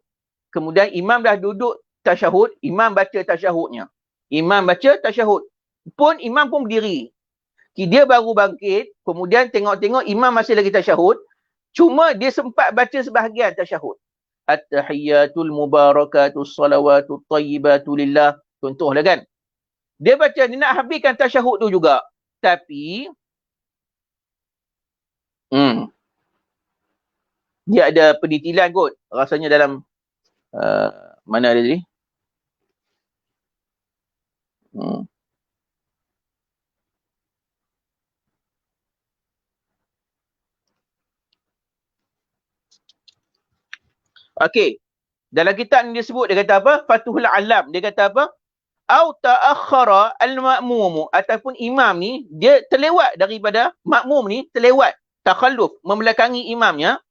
kemudian imam dah duduk tasyahud, imam baca tasyahudnya. Imam baca tasyahud. Imam pun berdiri. Dia baru bangkit, kemudian tengok-tengok imam masih lagi tasyahud, cuma dia sempat baca sebahagian tasyahud. At-tahiyyatul mubarakatus salawatut tayyibatu lillah. Contohlah kan. Dia baca, dia nak habiskan tasyahud tu juga. Tapi dia ada pendetilan kot. Rasanya dalam mana ada tadi? Okey. Dalam kitab ni dia sebut, dia kata apa? Fathul Alam. Dia kata apa? Au ta'akhkhara al-ma'mum, ataupun imam ni dia terlewat daripada makmum ni, terlewat takhalluf, membelakangi imamnya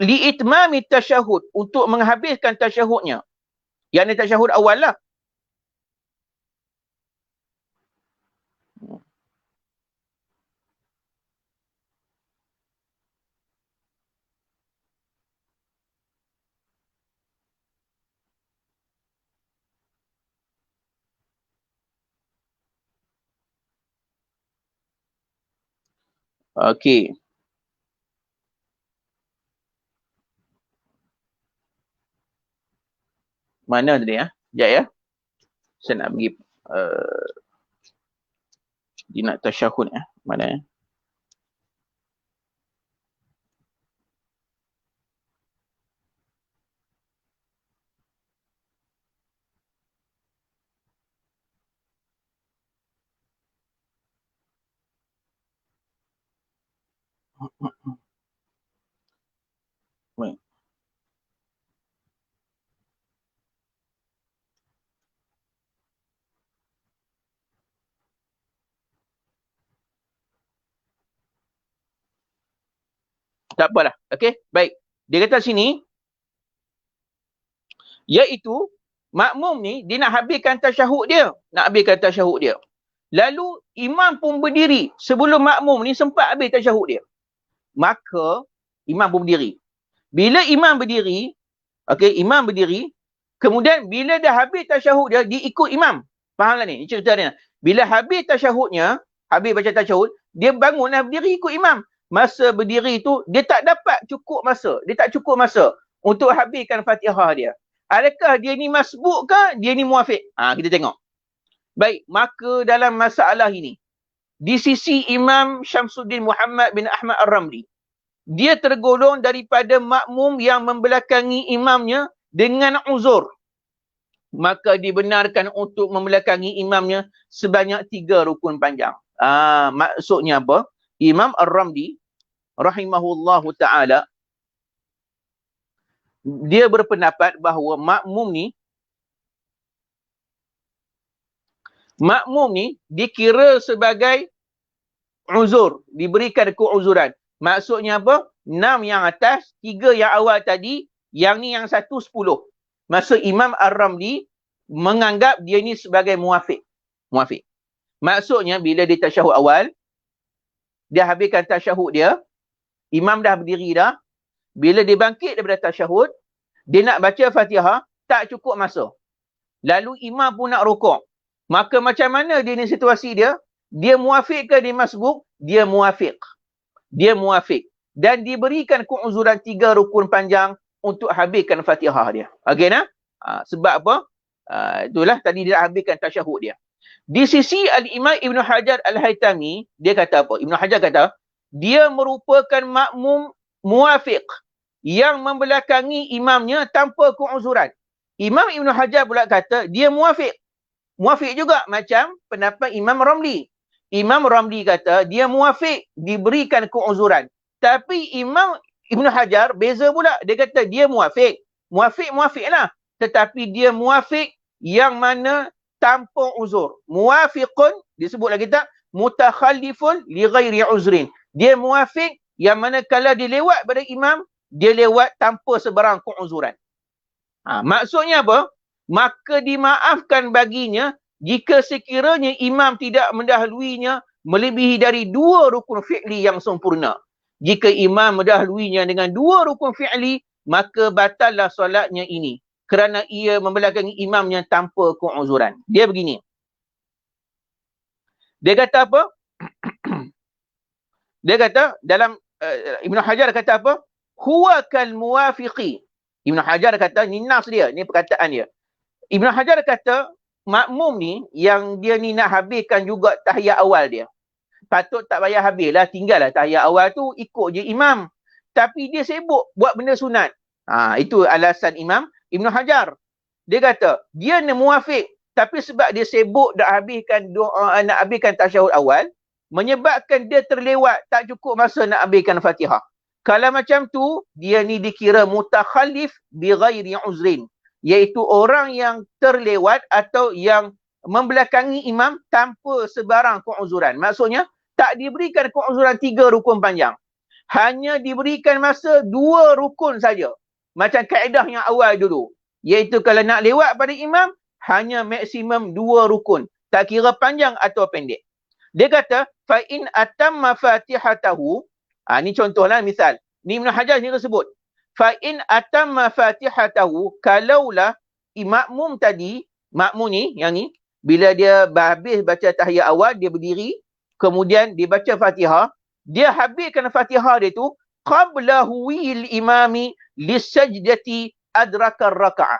li itmami tasyahud, untuk menghabiskan tasyahudnya. Yang ni tasyahud awal lah. Okey. Mana tadi ya? Sekejap ya. Saya nak pergi dia nak tasyahud ya. Mana ya? Tak apalah. Okey, baik. Dia kata sini, iaitu makmum ni dia nak habiskan tasyahud dia. Lalu imam pun berdiri sebelum makmum ni sempat habis tasyahud dia. Maka imam pun berdiri. Bila imam berdiri, imam berdiri, kemudian bila dah habis tasyahud dia, dia ikut imam. Fahamlah ni? Ini cerita dia. Bila habis tasyahudnya, habis baca tasyahud, dia bangunlah berdiri ikut imam. Masa berdiri tu, dia tak dapat cukup masa. Dia tak cukup masa untuk habiskan Fatihah dia. Adakah dia ni masbuk ke? Dia ni muafiq? Kita tengok. Baik, maka dalam masalah ini, di sisi Imam Syamsuddin Muhammad bin Ahmad Ar-Ramli, dia tergolong daripada makmum yang membelakangi imamnya dengan uzur. Maka dibenarkan untuk membelakangi imamnya sebanyak 3 rukun panjang. Maksudnya apa? Imam Ar-Ramli rahimahullahu ta'ala, dia berpendapat bahawa makmum ni dikira sebagai uzur, diberikan keuzuran. Maksudnya apa? 6 yang atas, 3 yang awal tadi, yang ni yang 1, 10. Maksud Imam Ar-Ramli menganggap dia ni sebagai muafiq. Maksudnya bila dia tasyahud awal, dia habiskan tasyahud dia, imam dah berdiri dah. Bila dia bangkit daripada tasyahud, dia nak baca Fatihah, tak cukup masa. Lalu imam pun nak rukuk. Maka macam mana dia ni situasi dia? Dia muafiq ke dia masbuk? Dia muafiq. Dan diberikan keuzuran 3 rukun panjang untuk habiskan Fatihah dia. Okey nah? Sebab apa? Itulah tadi dia habiskan tasyahud dia. Di sisi Al-Imam Ibn Hajar Al-Haytami, dia kata apa? Ibn Hajar kata, dia merupakan makmum muafiq yang membelakangi imamnya tanpa keuzuran. Imam Ibn Hajar pula kata, dia muafiq. Muafiq juga macam pendapat Imam Ramli. Imam Ramli kata, dia muafiq, diberikan keuzuran. Tapi Imam Ibn Hajar beza pula. Dia kata, dia muafiq. Muafiq lah. Tetapi dia muafiq yang mana tanpa uzur. Muafiqun, disebut lagi tak? Mutakhallifun li ghairi uzrin. Dia muafiq yang mana kalau dia lewat pada imam, dia lewat tanpa sebarang keuzuran. Maksudnya apa? Maka dimaafkan baginya jika sekiranya imam tidak mendahuluinya melebihi dari 2 rukun fi'li yang sempurna. Jika imam mendahuluinya dengan 2 rukun fi'li, maka batallah solatnya ini. Kerana ia membelakangi imamnya tanpa keuzuran. Dia begini. Dia kata apa? Dia kata dalam Ibn Hajar kata apa? Huwa kal muwafiqi. Ibn Hajar kata, ni nas dia, ni perkataan dia. Ibn Hajar kata, makmum ni yang dia ni nak habiskan juga tahiyat awal dia. Patut tak payah habislah, tinggallah tahiyat awal tu, ikut je imam. Tapi dia sibuk buat benda sunat. Itu alasan Imam Ibn Hajar. Dia kata, dia ni muafiq, tapi sebab dia sibuk nak habiskan tasyahud awal, menyebabkan dia terlewat, tak cukup masa nak habiskan Fatihah. Kalau macam tu, dia ni dikira mutakhallif bi ghairi uzrin, iaitu orang yang terlewat atau yang membelakangi imam tanpa sebarang keuzuran. Maksudnya, tak diberikan keuzuran 3 rukun panjang. Hanya diberikan masa 2 rukun saja. Macam kaedah yang awal dulu. Iaitu kalau nak lewat pada imam, hanya maksimum 2 rukun. Tak kira panjang atau pendek. Dia kata, fa'in atamma fatihatahu. Ni contohlah misal. Ni Ibn Hajar ni sebut. Fa'in atamma fatihatahu. Kalaulah makmum tadi, makmum ni, yang ni, bila dia habis baca tahiyat awal, dia berdiri. Kemudian dia baca Fatihah. Dia habiskan Fatihah dia tu, qabla huwil imami lisajdati adrakar raka'ah.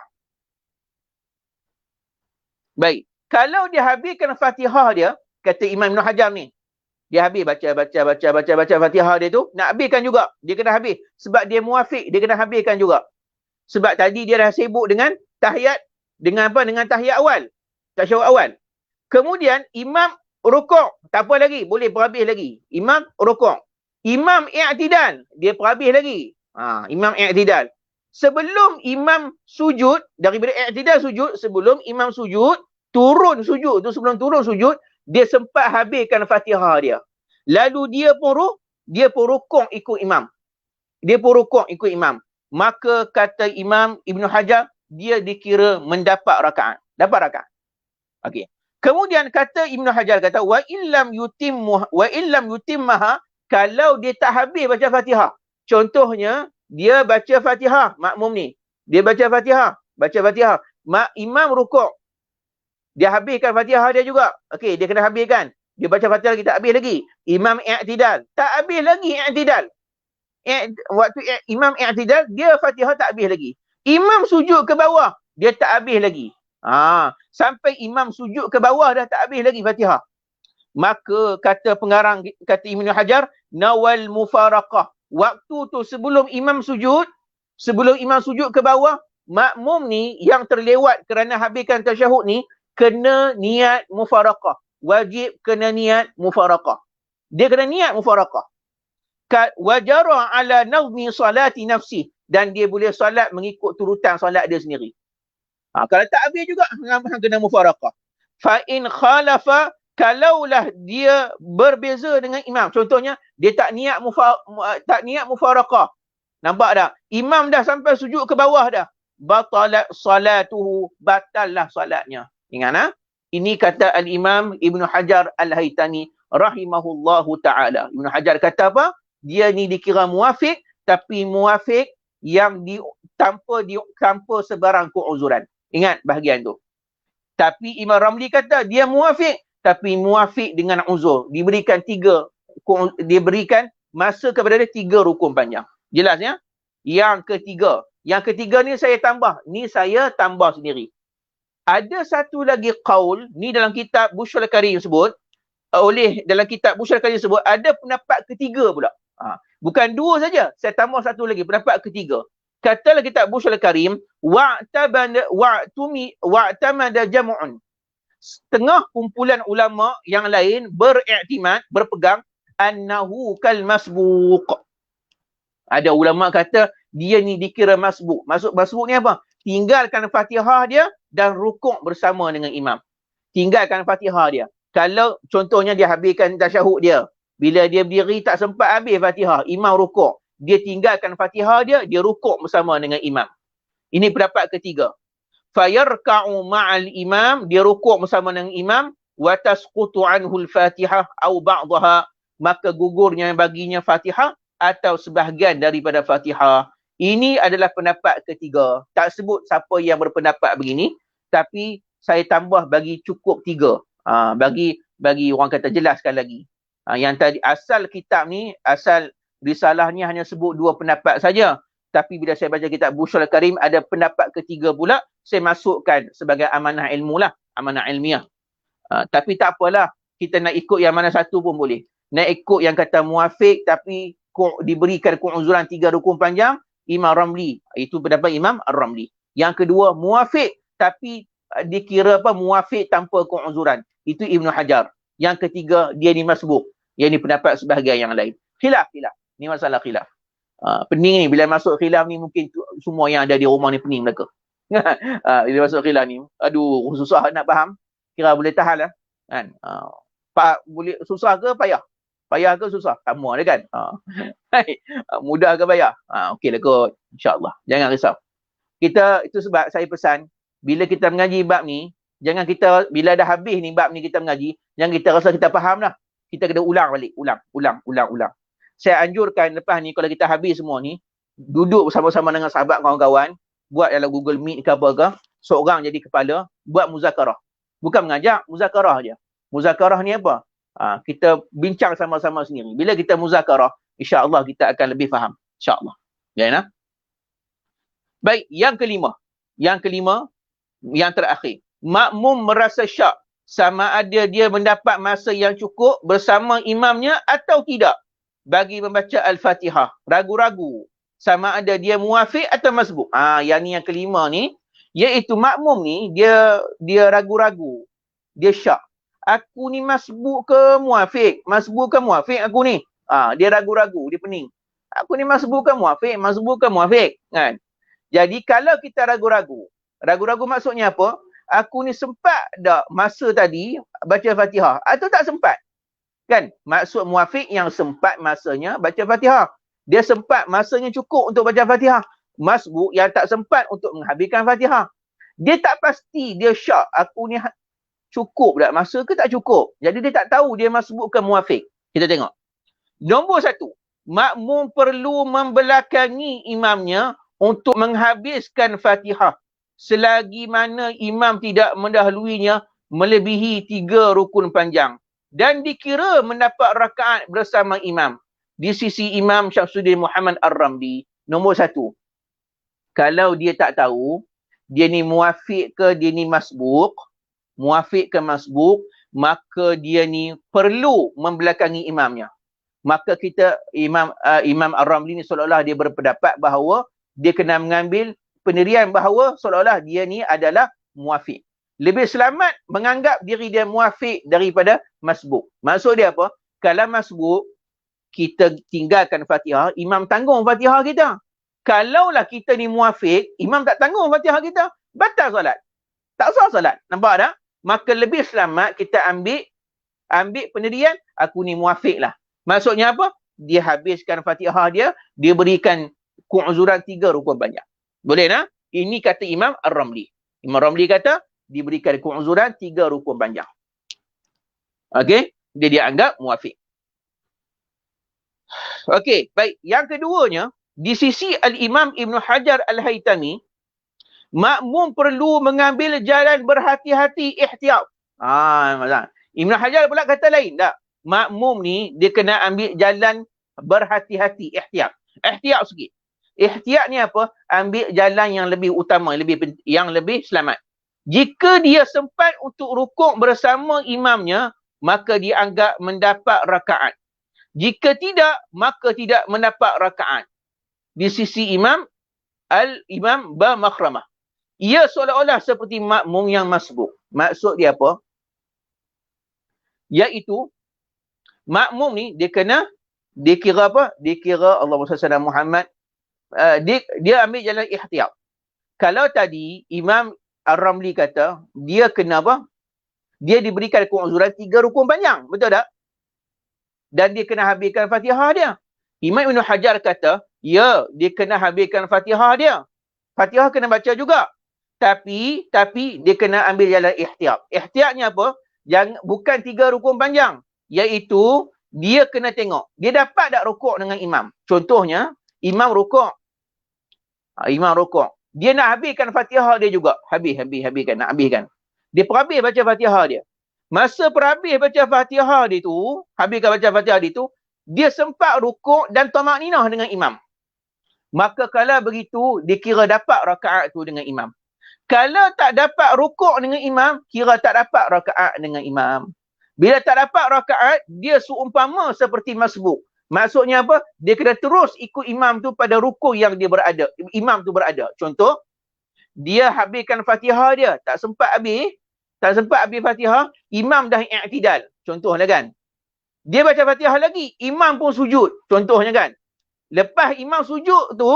Baik. Kalau dia habiskan Fatihah dia, kata Imam Ibn Hajar ni, dia habis baca Fatihah dia tu, nak habiskan juga. Dia kena habis. Sebab dia muafiq, dia kena habiskan juga. Sebab tadi dia dah sibuk dengan tahiyat, dengan apa? Dengan tahiyat awal. Tasyahud awal. Kemudian, imam rukuk. Tak apa lagi. Boleh perhabis lagi. Imam rukuk. Imam i'tidal. Dia perhabis lagi. Imam i'tidal. Sebelum imam sujud, daripada i'tidal sujud, sebelum imam sujud, turun sujud tu, sebelum turun sujud, dia sempat habiskan Fatihah dia. Lalu dia pun rukuk ikut imam. dia pun rukuk ikut imam. Maka kata Imam Ibn Hajar, dia dikira mendapat rakaat. Dapat rakaat. Okey. Kemudian kata Ibn Hajar kata wa illam yutimmaha, kalau dia tak habis baca Fatihah. Contohnya dia baca Fatihah, makmum ni. Dia baca Fatihah. Imam rukuk. Dia habiskan Fatihah dia juga. Okey, dia kena habiskan. Dia baca Fatihah lagi tak habis lagi. Imam i'tidal, tak habis lagi i'tidal. Waktu imam i'tidal, dia Fatihah tak habis lagi. Imam sujud ke bawah, dia tak habis lagi. Sampai imam sujud ke bawah dah tak habis lagi Fatihah. Maka kata pengarang, kata Ibn Hajar, nawal mufaraqah. Waktu tu sebelum imam sujud ke bawah, makmum ni yang terlewat kerana habiskan tasyahud ni, kena niat mufaraqah. Wajib kena niat mufaraqah. Dia kena niat mufaraqah. Wajara ala nazmi salati nafsi. Dan dia boleh solat mengikut turutan solat dia sendiri. Kalau tak habis juga, kena mufaraqah. Fa in khalafa, kalaulah dia berbeza dengan imam. Contohnya, dia tak niat mufaraqah. Nampak tak? Imam dah sampai sujud ke bawah dah. Batalat salatuhu, batallah salatnya. Ingat Ini kata Al-Imam Ibn Hajar Al-Haytami rahimahullahu ta'ala. Ibn Hajar kata apa? Dia ni dikira muafiq, tapi muafiq yang tanpa sebarang keuzuran. Ingat bahagian tu. Tapi Imam Ramli kata dia muafiq, tapi muafiq dengan uzur. Diberikan masa kepada dia 3 rukun panjang. Jelas ya? Yang ketiga ni saya tambah sendiri. Ada satu lagi qaul ni dalam kitab Bushrul Karim sebut, dalam kitab Bushrul Karim sebut ada pendapat ketiga pula. Bukan 2 saja, saya tambah satu lagi, pendapat ketiga. Katalah kitab Bushrul Karim, wa'tamada jam'un. Setengah kumpulan ulama yang lain berpegang annahu kal masbuq. Ada ulama kata dia ni dikira masbuq. Masbuq ni apa? Tinggalkan Fatihah dia dan rukuk bersama dengan imam. Tinggalkan Fatihah dia. Kalau contohnya dia habiskan tasyahud dia, bila dia berdiri tak sempat habis Fatihah, imam rukuk. Dia tinggalkan Fatihah dia rukuk bersama dengan imam. Ini pendapat ketiga. Fayarka'u ma'al imam, dia rukuk bersama dengan imam, wa tasqutu anhu al-Fatihah aw ba'daha, maka gugurnya baginya Fatihah atau sebahagian daripada Fatihah. Ini adalah pendapat ketiga. Tak sebut siapa yang berpendapat begini, tapi saya tambah bagi cukup 3. Bagi orang kata jelaskan lagi. Yang tadi asal kitab ni, asal risalah ni hanya sebut 2 pendapat saja. Tapi bila saya baca kitab Bushrul Karim, ada pendapat ketiga pula, saya masukkan sebagai amanah ilmu lah, amanah ilmiah. Tapi tak apalah, kita nak ikut yang mana satu pun boleh. Nak ikut yang kata muafiq tapi diberikan keuzuran 3 rukun panjang, Imam Ramli. Itu pendapat Imam Ar-Ramli. Yang kedua, muafiq tapi dikira muafiq tanpa keuzuran. Itu Ibn Hajar. Yang ketiga, dia ni masbuk. Yang ni pendapat sebahagian yang lain. Khilaf. Ni masalah khilaf. Pening ni, bila masuk khilaf ni mungkin semua yang ada di rumah ni pening mereka. Bila masuk khilaf ni, aduh, susah nak faham. Kira boleh tahan lah. Kan? Boleh susah ke payah? Payah ke susah? Sama ada kan? Mudah ke payah? Okey lah kot. InsyaAllah. Jangan risau. Itu sebab saya pesan, bila kita mengaji bab ni, jangan kita, bila dah habis ni bab ni kita mengaji, jangan kita rasa kita faham lah. Kita kena ulang balik. Ulang. Saya anjurkan lepas ni, kalau kita habis semua ni, duduk bersama-sama dengan sahabat kawan-kawan, buat dalam Google Meet ke apa ke, seorang jadi kepala, buat muzakarah. Bukan mengajak, muzakarah je. Muzakarah ni apa? Kita bincang sama-sama sendiri. Bila kita muzakarah, insya-Allah kita akan lebih faham. InsyaAllah. Ya, baik, yang kelima, yang terakhir. Makmum merasa syak sama ada dia mendapat masa yang cukup bersama imamnya atau tidak bagi membaca Al-Fatihah. Ragu-ragu sama ada dia muafiq atau masbuk. Yang ni yang kelima ni, iaitu makmum ni dia ragu-ragu. Dia syak. Aku ni masbuk ke muafiq? Masbuk ke muafiq aku ni? Dia ragu-ragu, dia pening. Aku ni masbuk ke muafiq? Kan? Jadi kalau kita ragu-ragu maksudnya apa? Aku ni sempat tak masa tadi baca Fatihah atau tak sempat? Kan? Maksud muafiq yang sempat masanya baca Fatihah. Dia sempat, masanya cukup untuk baca Fatihah. Masbuk yang tak sempat untuk menghabiskan Fatihah. Dia tak pasti, dia syak, aku ni cukup tak masa ke tak cukup. Jadi dia tak tahu dia masbuk ke muafiq. Kita tengok. Nombor satu, makmum perlu membelakangi imamnya untuk menghabiskan Fatihah selagi mana imam tidak mendahuluinya melebihi 3 rukun panjang dan dikira mendapat rakaat bersama imam di sisi Imam Syamsuddin Muhammad Ar-Ramli. Nombor satu, kalau dia tak tahu dia ni muafiq ke dia ni masbuk, muafiq ke masbuk, maka dia ni perlu membelakangi imamnya. Maka kita Imam Ar-Ramli ni seolah-olah dia berpendapat bahawa dia kena mengambil pendirian bahawa seolah-olah dia ni adalah muafiq. Lebih selamat menganggap diri dia muafiq daripada masbuk. Maksud dia apa? Kalau masbuk, kita tinggalkan Fatihah, imam tanggung Fatihah kita. Kalaulah kita ni muafiq, imam tak tanggung Fatihah kita, batal solat. Tak sah solat. Nampak tak? Maka lebih selamat kita ambil pendirian, aku ni muafiq lah. Maksudnya apa? Dia habiskan Fatihah dia berikan keuzuran 3 rukun banyak. Boleh tak? Ini kata Imam Ar-Ramli. Imam Ar-Ramli kata, diberikan keuzuran 3 rukun panjang. Okey? Dia dianggap muafiq. Okey, baik. Yang keduanya, di sisi Al-Imam Ibn Hajar Al-Haytami, makmum perlu mengambil jalan berhati-hati ihtiyat. Ibn Hajar pula kata lain. Tak? Makmum ni, dia kena ambil jalan berhati-hati ihtiyat. Ihtiyat sikit. Ihtiyat ni apa? Ambil jalan yang lebih utama, yang lebih selamat. Jika dia sempat untuk rukuk bersama imamnya, maka dianggap mendapat rakaat. Jika tidak, maka tidak mendapat rakaat. Di sisi Imam Makhramah. Ia seolah-olah seperti makmum yang masbuk. Maksud dia apa? Iaitu, makmum ni dia kira apa? Dia kira Allahumma salli ala Muhammad. Dia ambil jalan ihtiyat. Kalau tadi Imam Ar-Ramli kata, dia kena apa? Dia diberikan keuzuran 3 rukun panjang. Betul tak? Dan dia kena habiskan Fatihah dia. Imam Ibn Hajar kata, ya, dia kena habiskan Fatihah dia. Fatihah kena baca juga. Tapi dia kena ambil jalan ihtiyat. Ihtiyatnya apa? Bukan 3 rukun panjang. Iaitu, dia kena tengok. Dia dapat tak rukuk dengan imam? Contohnya, imam rukuk. Imam rukuk. Dia nak habiskan Fatihah dia juga. Habiskan. Nak habiskan. Dia perhabis baca Fatihah dia. Masa perhabis baca Fatihah dia tu, habiskan baca Fatihah dia tu, dia sempat rukuk dan tamakninah dengan imam. Maka kalau begitu, dikira dapat rakaat tu dengan imam. Kalau tak dapat rukuk dengan imam, kira tak dapat rakaat dengan imam. Bila tak dapat rakaat, dia seumpama seperti masbuk. Maksudnya apa? Dia kena terus ikut imam tu pada rukuk yang dia berada. Imam tu berada. Contoh, dia habiskan Fatihah dia, tak sempat habis Fatihah, imam dah i'tidal. Contohnya kan. Dia baca Fatihah lagi, imam pun sujud. Contohnya kan. Lepas imam sujud tu,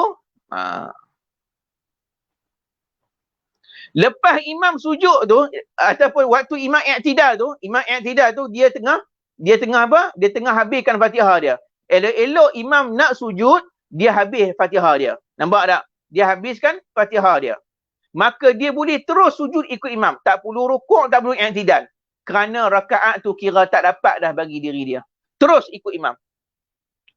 ataupun waktu imam i'tidal tu, dia tengah apa? Dia tengah habiskan Fatihah dia. Elok-elok imam nak sujud, dia habis Fatihah dia. Nampak tak? Dia habiskan Fatihah dia. Maka dia boleh terus sujud ikut imam. Tak perlu rukuk, tak perlu i'tidal. Kerana rakaat tu kira tak dapat dah bagi diri dia. Terus ikut imam.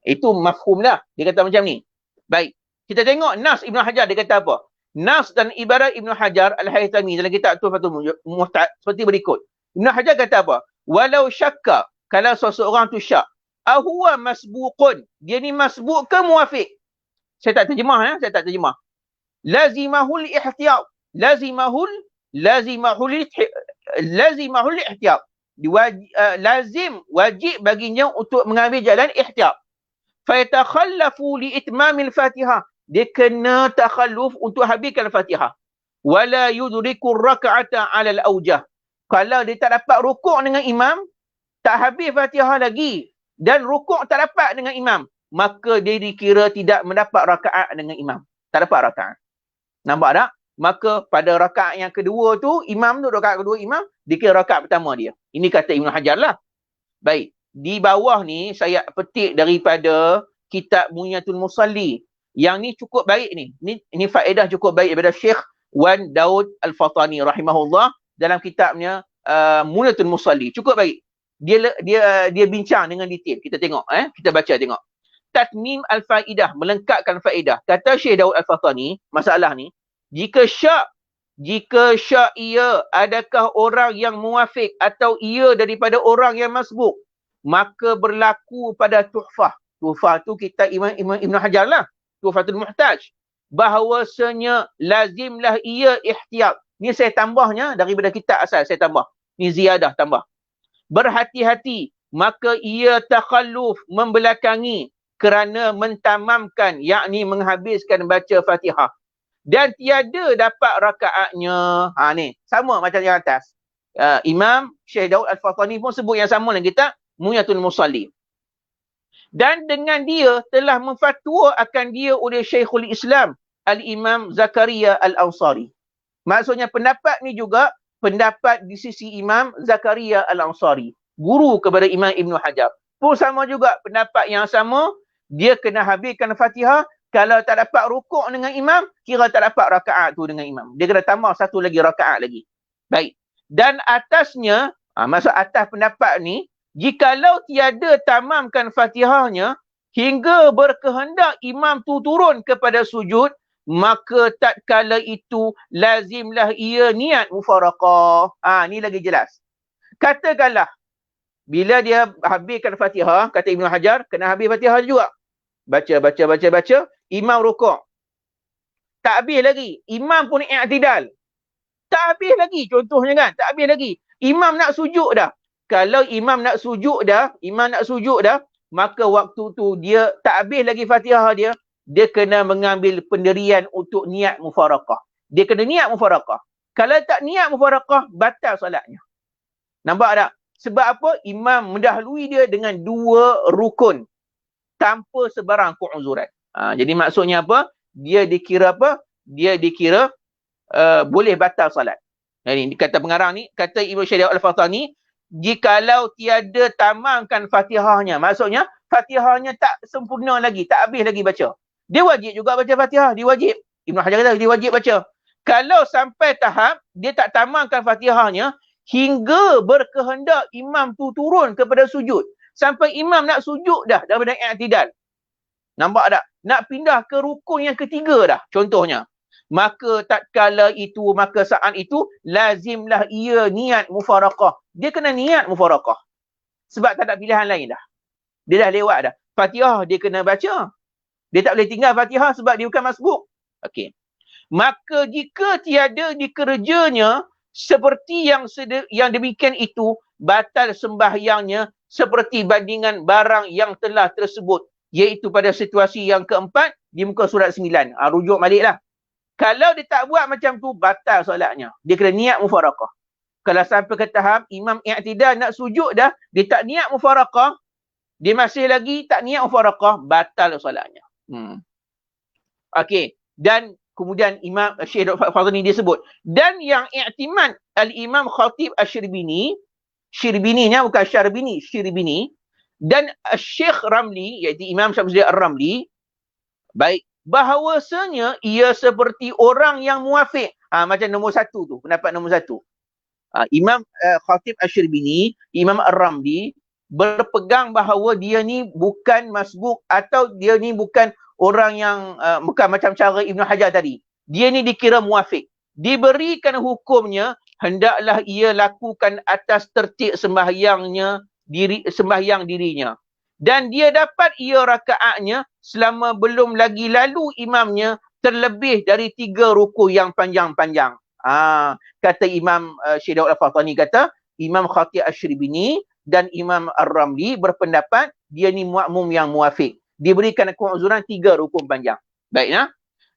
Itu mafhum lah. Dia kata macam ni. Baik. Kita tengok Nas Ibn Hajar dia kata apa. Nas dan ibarat Ibn Hajar Al-Haytami dalam kitab Tuhfatul Muhtad seperti berikut. Ibn Hajar kata apa? Walau syakka, kalau seseorang tu syak. Ahuwa masbuqun. Dia ni masbuq ke muafiq? Saya tak terjemah. Lazimahul ihtiyat. Lazimahul ihtiyat. Lazim, wajib baginya untuk mengambil jalan ihtiyat. Fayatakhallafu li itmamil Fatihah. Dia kena takhalluf untuk habiskan Fatihah. Wala yudriku raka'ata 'ala al-awjah. Kalau dia tak dapat rukuk dengan imam, tak habis Fatihah lagi dan rukuk tak dapat dengan imam, maka dia dikira tidak mendapat rakaat dengan imam. Tak dapat rakaat. Nampak tak? Maka pada rakaat yang kedua tu, imam tu rakaat kedua imam, dikira rakaat pertama dia. Ini kata Ibn Hajar lah. Baik. Di bawah ni saya petik daripada kitab Munyatul Musalli. Yang ni cukup baik ni. Ini faedah cukup baik daripada Syekh Wan Daud Al-Fatani rahimahullah dalam kitabnya Munyatul Musalli. Cukup baik. Dia bincang dengan detail. Kita tengok, kita baca tengok. Tatmim al-faidah, melengkapkan faedah. Kata Syekh Daud Al-Fatani, masalah ni, jika syak ia adakah orang yang muwafiq atau ia daripada orang yang masbuk, maka berlaku pada tuhfah. Tuhfah tu kita Ibn Hajar lah. Tuhfatul Muhtaj. Bahawasanya lazimlah ia ihtiyat. Ni saya tambahnya daripada kitab asal, saya tambah. Ni ziyadah tambah. Berhati-hati, maka ia takhalluf, membelakangi kerana mentamamkan, yakni menghabiskan baca Fatihah. Dan tiada dapat rakaatnya. Ni, sama macam yang atas. Imam Syekh Daud Al-Fatani pun sebut yang sama dengan kita, Munyatul Musalli. Dan dengan dia telah memfatwa akan dia oleh Syekhul Islam Al-Imam Zakaria Al-Ansari. Maksudnya pendapat ni juga pendapat di sisi Imam Zakaria Al-Ansari, guru kepada Imam Ibn Hajar. Pun sama juga pendapat yang sama, dia kena habiskan Fatihah. Kalau tak dapat rukuk dengan imam, kira tak dapat rakaat tu dengan imam. Dia kena tambah satu lagi rakaat lagi. Baik. Dan atasnya, maksud atas pendapat ni, jikalau tiada tamamkan Fatihahnya hingga berkehendak imam tu turun kepada sujud, maka tatkala itu lazimlah ia niat mufaraqah. Ni lagi jelas. Katakanlah bila dia habiskan Fatihah, kata Ibn Hajar, kena habis Fatihah juga. Baca, imam rukuk. Tak habis lagi. Imam pun i'tidal. Tak habis lagi. Contohnya kan, tak habis lagi. Imam nak sujud dah. Kalau imam nak sujud dah, maka waktu tu dia tak habis lagi Fatihah dia kena mengambil pendirian untuk niat mufaraqah. Dia kena niat mufaraqah. Kalau tak niat mufaraqah, batal solatnya. Nampak tak? Sebab apa? Imam mendahului dia dengan 2 rukun tanpa sebarang keuzuran. Jadi maksudnya apa? Dia dikira apa? Dia dikira boleh batal solat. Ini kata pengarang ni, kata Ibnu Syariah Al-Fatani, jikalau tiada tamamkan Fatihahnya, maksudnya Fatihahnya tak sempurna lagi, tak habis lagi baca. Dia wajib juga baca Fatihah, dia wajib. Ibnu Hajar kata dia wajib baca. Kalau sampai tahap dia tak tamamkan Fatihahnya hingga berkehendak imam tu turun kepada sujud, sampai imam nak sujud dah daripada i'tidal. Nampak tak? Nak pindah ke rukun yang ketiga dah, contohnya. Maka tatkala itu, maka saat itu lazimlah ia niat mufaraqah. Dia kena niat mufaraqah. Sebab tak ada pilihan lain dah. Dia dah lewat dah. Fatihah dia kena baca. Dia tak boleh tinggal Fatihah sebab dia bukan masbuk. Okey. Maka jika tiada dikerjanya seperti yang demikian itu, batal sembahyangnya seperti bandingan barang yang telah tersebut, iaitu pada situasi yang keempat di muka surat 9. Rujuk baliklah. Kalau dia tak buat macam tu, batal solatnya. Dia kena niat mufaraqah. Kalau sampai ke tahap imam i'tidal nak sujud dah, dia tak niat mufaraqah, dia masih lagi tak niat mufaraqah, batal solatnya. Okey. Dan kemudian Imam Syekh Fadhani dia sebut, dan yang i'timad Al-Imam Khatib Asy-Syirbini, Syirbininya bukan Syarbini, Syirbini, dan Syekh Ramli, iaitu Imam Syamsuddin Ar-Ramli, baik, bahawasanya ia seperti orang yang muwafiq. Macam nombor 1 tu, pendapat nombor 1. Imam Khatib Asy-Syirbini, Imam Ar-Ramli berpegang bahawa dia ni bukan masbuk, atau dia ni bukan orang yang bukan macam cara Ibn Hajar tadi. Dia ni dikira muwafiq. Diberikan hukumnya, hendaklah ia lakukan atas tertib sembahyang dirinya. Dan dia dapat ia rakaatnya selama belum lagi lalu imamnya terlebih dari 3 rukuk yang panjang-panjang. Kata Imam Syekh Daud Al-Fatani, kata Imam Khatib Asy-Syirbini dan Imam Ar-Ramli berpendapat dia ni makmum yang muwafiq. Diberikan keuzuran 3 rukun panjang. Baik, ya.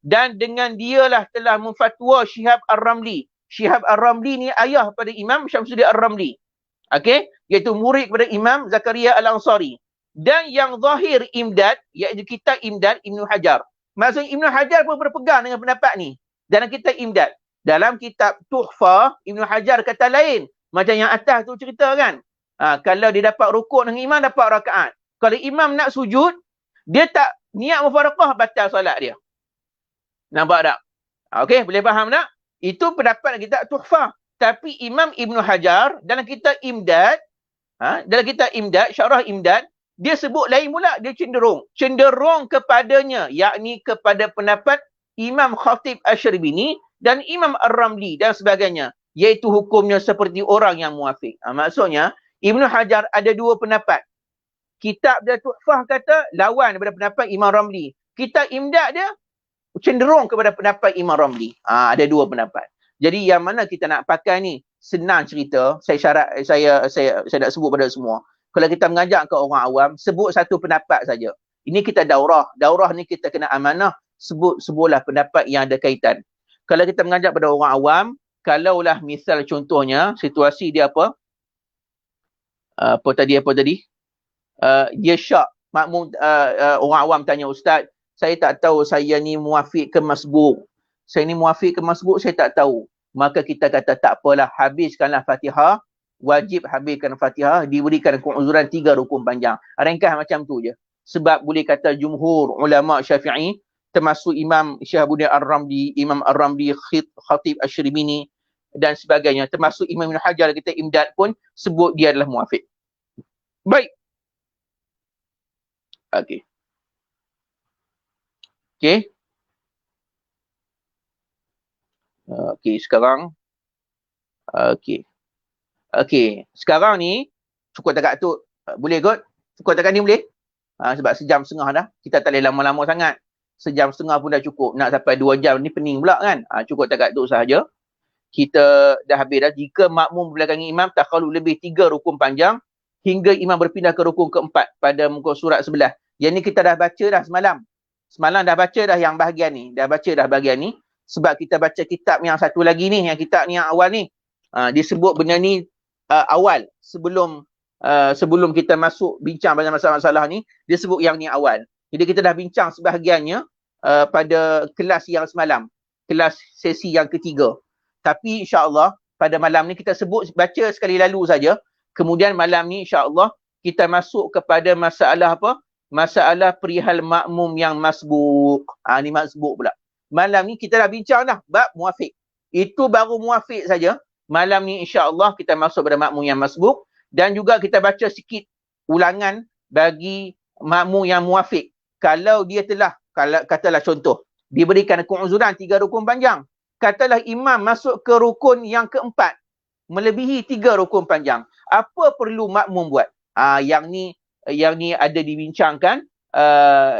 Dan dengan dialah telah memfatwa Syihab Ar-Ramli. Syihab Ar-Ramli ni ayah pada Imam Syamsuddin Ar-Ramli. Okey, iaitu murid kepada Imam Zakaria Al-Ansari. Dan yang zahir imdad, iaitu kitab Imdad Ibn Hajar. Maksudnya Ibn Hajar pun berpegang dengan pendapat ni dalam kitab Imdad. Dalam kitab Tuhfah, Ibn Hajar kata lain. Macam yang atas tu cerita kan. Kalau dia dapat rukuk dengan imam, dapat rakaat. Kalau imam nak sujud, Dia tak niat mufaraqah, batal solat dia. Nampak tak? Okey, boleh faham tak? Itu pendapat kita Tuhfah. Tapi Imam Ibn Hajar dalam kitab Imdad, dalam kitab Imdad, Syarah Imdad, dia sebut lain pula. Dia cenderung kepadanya, yakni kepada pendapat Imam Khatib Asy-Syarbini dan Imam Ar-Ramli dan sebagainya, iaitu hukumnya seperti orang yang muafiq. Maksudnya Ibn Hajar ada dua pendapat. Kitab dia Tuhfah kata lawan daripada pendapat Imam Ramli. Kitab Imdad dia cenderung kepada pendapat Imam Ramli. Ada dua pendapat. Jadi yang mana kita nak pakai ni? Senang cerita, saya nak sebut pada semua. Kalau kita mengajak ke orang awam, sebut satu pendapat saja. Ini kita daurah. Daurah ni kita kena amanah, sebutlah pendapat yang ada kaitan. Kalau kita mengajak pada orang awam, kalaulah misal contohnya, situasi dia apa? Apa tadi? Dia syak. Makmum, orang awam tanya, Ustaz, saya tak tahu saya ni muafiq ke masbuk. Saya ni muafiq ke masbuk, saya tak tahu. Maka kita kata tak apalah, habiskanlah Fatihah. Wajib habiskan Fatihah, diberikan keuzuran 3 rukun panjang. Ringkas macam tu je. Sebab boleh kata jumhur ulama Syafi'i, termasuk Imam Syihabuddin Ar-Ramli, Imam Ar-Ramli, Khatib Asy-Syarbini dan sebagainya, termasuk Imam Ibn Hajar kita Imdad pun sebut dia adalah muafiq. Baik. Okey. Okey, sekarang sekarang ni cukup takat tu. Boleh kot? Cukup takat ni boleh? Sebab sejam setengah dah. Kita tak boleh lama-lama sangat. Sejam setengah pun dah cukup. Nak sampai 2 jam ni pening pula kan? Cukup takat tu sahaja. Kita dah habis dah. Jika makmum belakangi imam takhaluf lebih 3 rukun panjang hingga imam berpindah ke rukun keempat pada muka surat sebelah. Yang ni kita dah baca dah semalam. Semalam dah baca dah yang bahagian ni. Sebab kita baca kitab yang satu lagi ni, yang kitab ni yang awal ni. Disebut benda ni awal. Sebelum kita masuk bincang banyak masalah-masalah ni, dia sebut yang ni awal. Jadi kita dah bincang sebahagiannya pada kelas yang semalam. Kelas sesi yang ketiga. Tapi insya-Allah pada malam ni kita baca sekali lalu saja. Kemudian malam ni insya-Allah kita masuk kepada masalah apa? Masalah perihal makmum yang masbuk. Ni masbuk pula. Malam ni kita dah bincang dah bab muafiq. Itu baru muafiq saja. Malam ni insya-Allah kita masuk pada makmum yang masbuk dan juga kita baca sikit ulangan bagi makmum yang muafiq. Kalau dia telah, katalah contoh, diberikan keuzuran 3 rukun panjang. Katalah imam masuk ke rukun yang keempat, melebihi 3 rukun panjang. Apa perlu makmum buat? Yang ni ada dibincangkan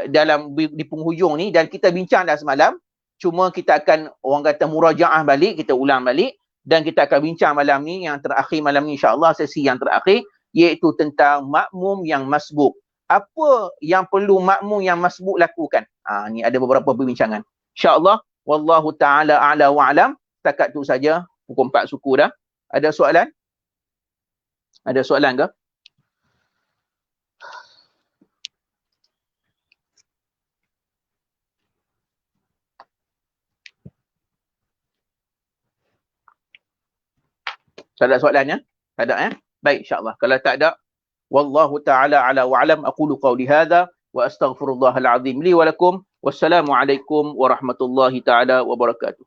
di penghujung ni dan kita bincang dah semalam. Cuma kita akan orang kata murajaah balik, kita ulang balik dan kita akan bincang malam ni yang terakhir malam ni insya-Allah sesi yang terakhir iaitu tentang makmum yang masbuk. Apa yang perlu makmum yang masbuk lakukan? Ni ada beberapa perbincangan. Insya-Allah wallahu taala a'la wa alam. Setakat tu saja pukul 4 suku dah. Ada soalan? Ada soalan ke? Tak ada soalannya? Tak ada Baik insya-Allah. Kalau tak ada, wallahu taala ala wa alam, aqulu qawli hadza wa astaghfirullahal azim li wa lakum. Wassalamualaikum warahmatullahi taala wabarakatuh.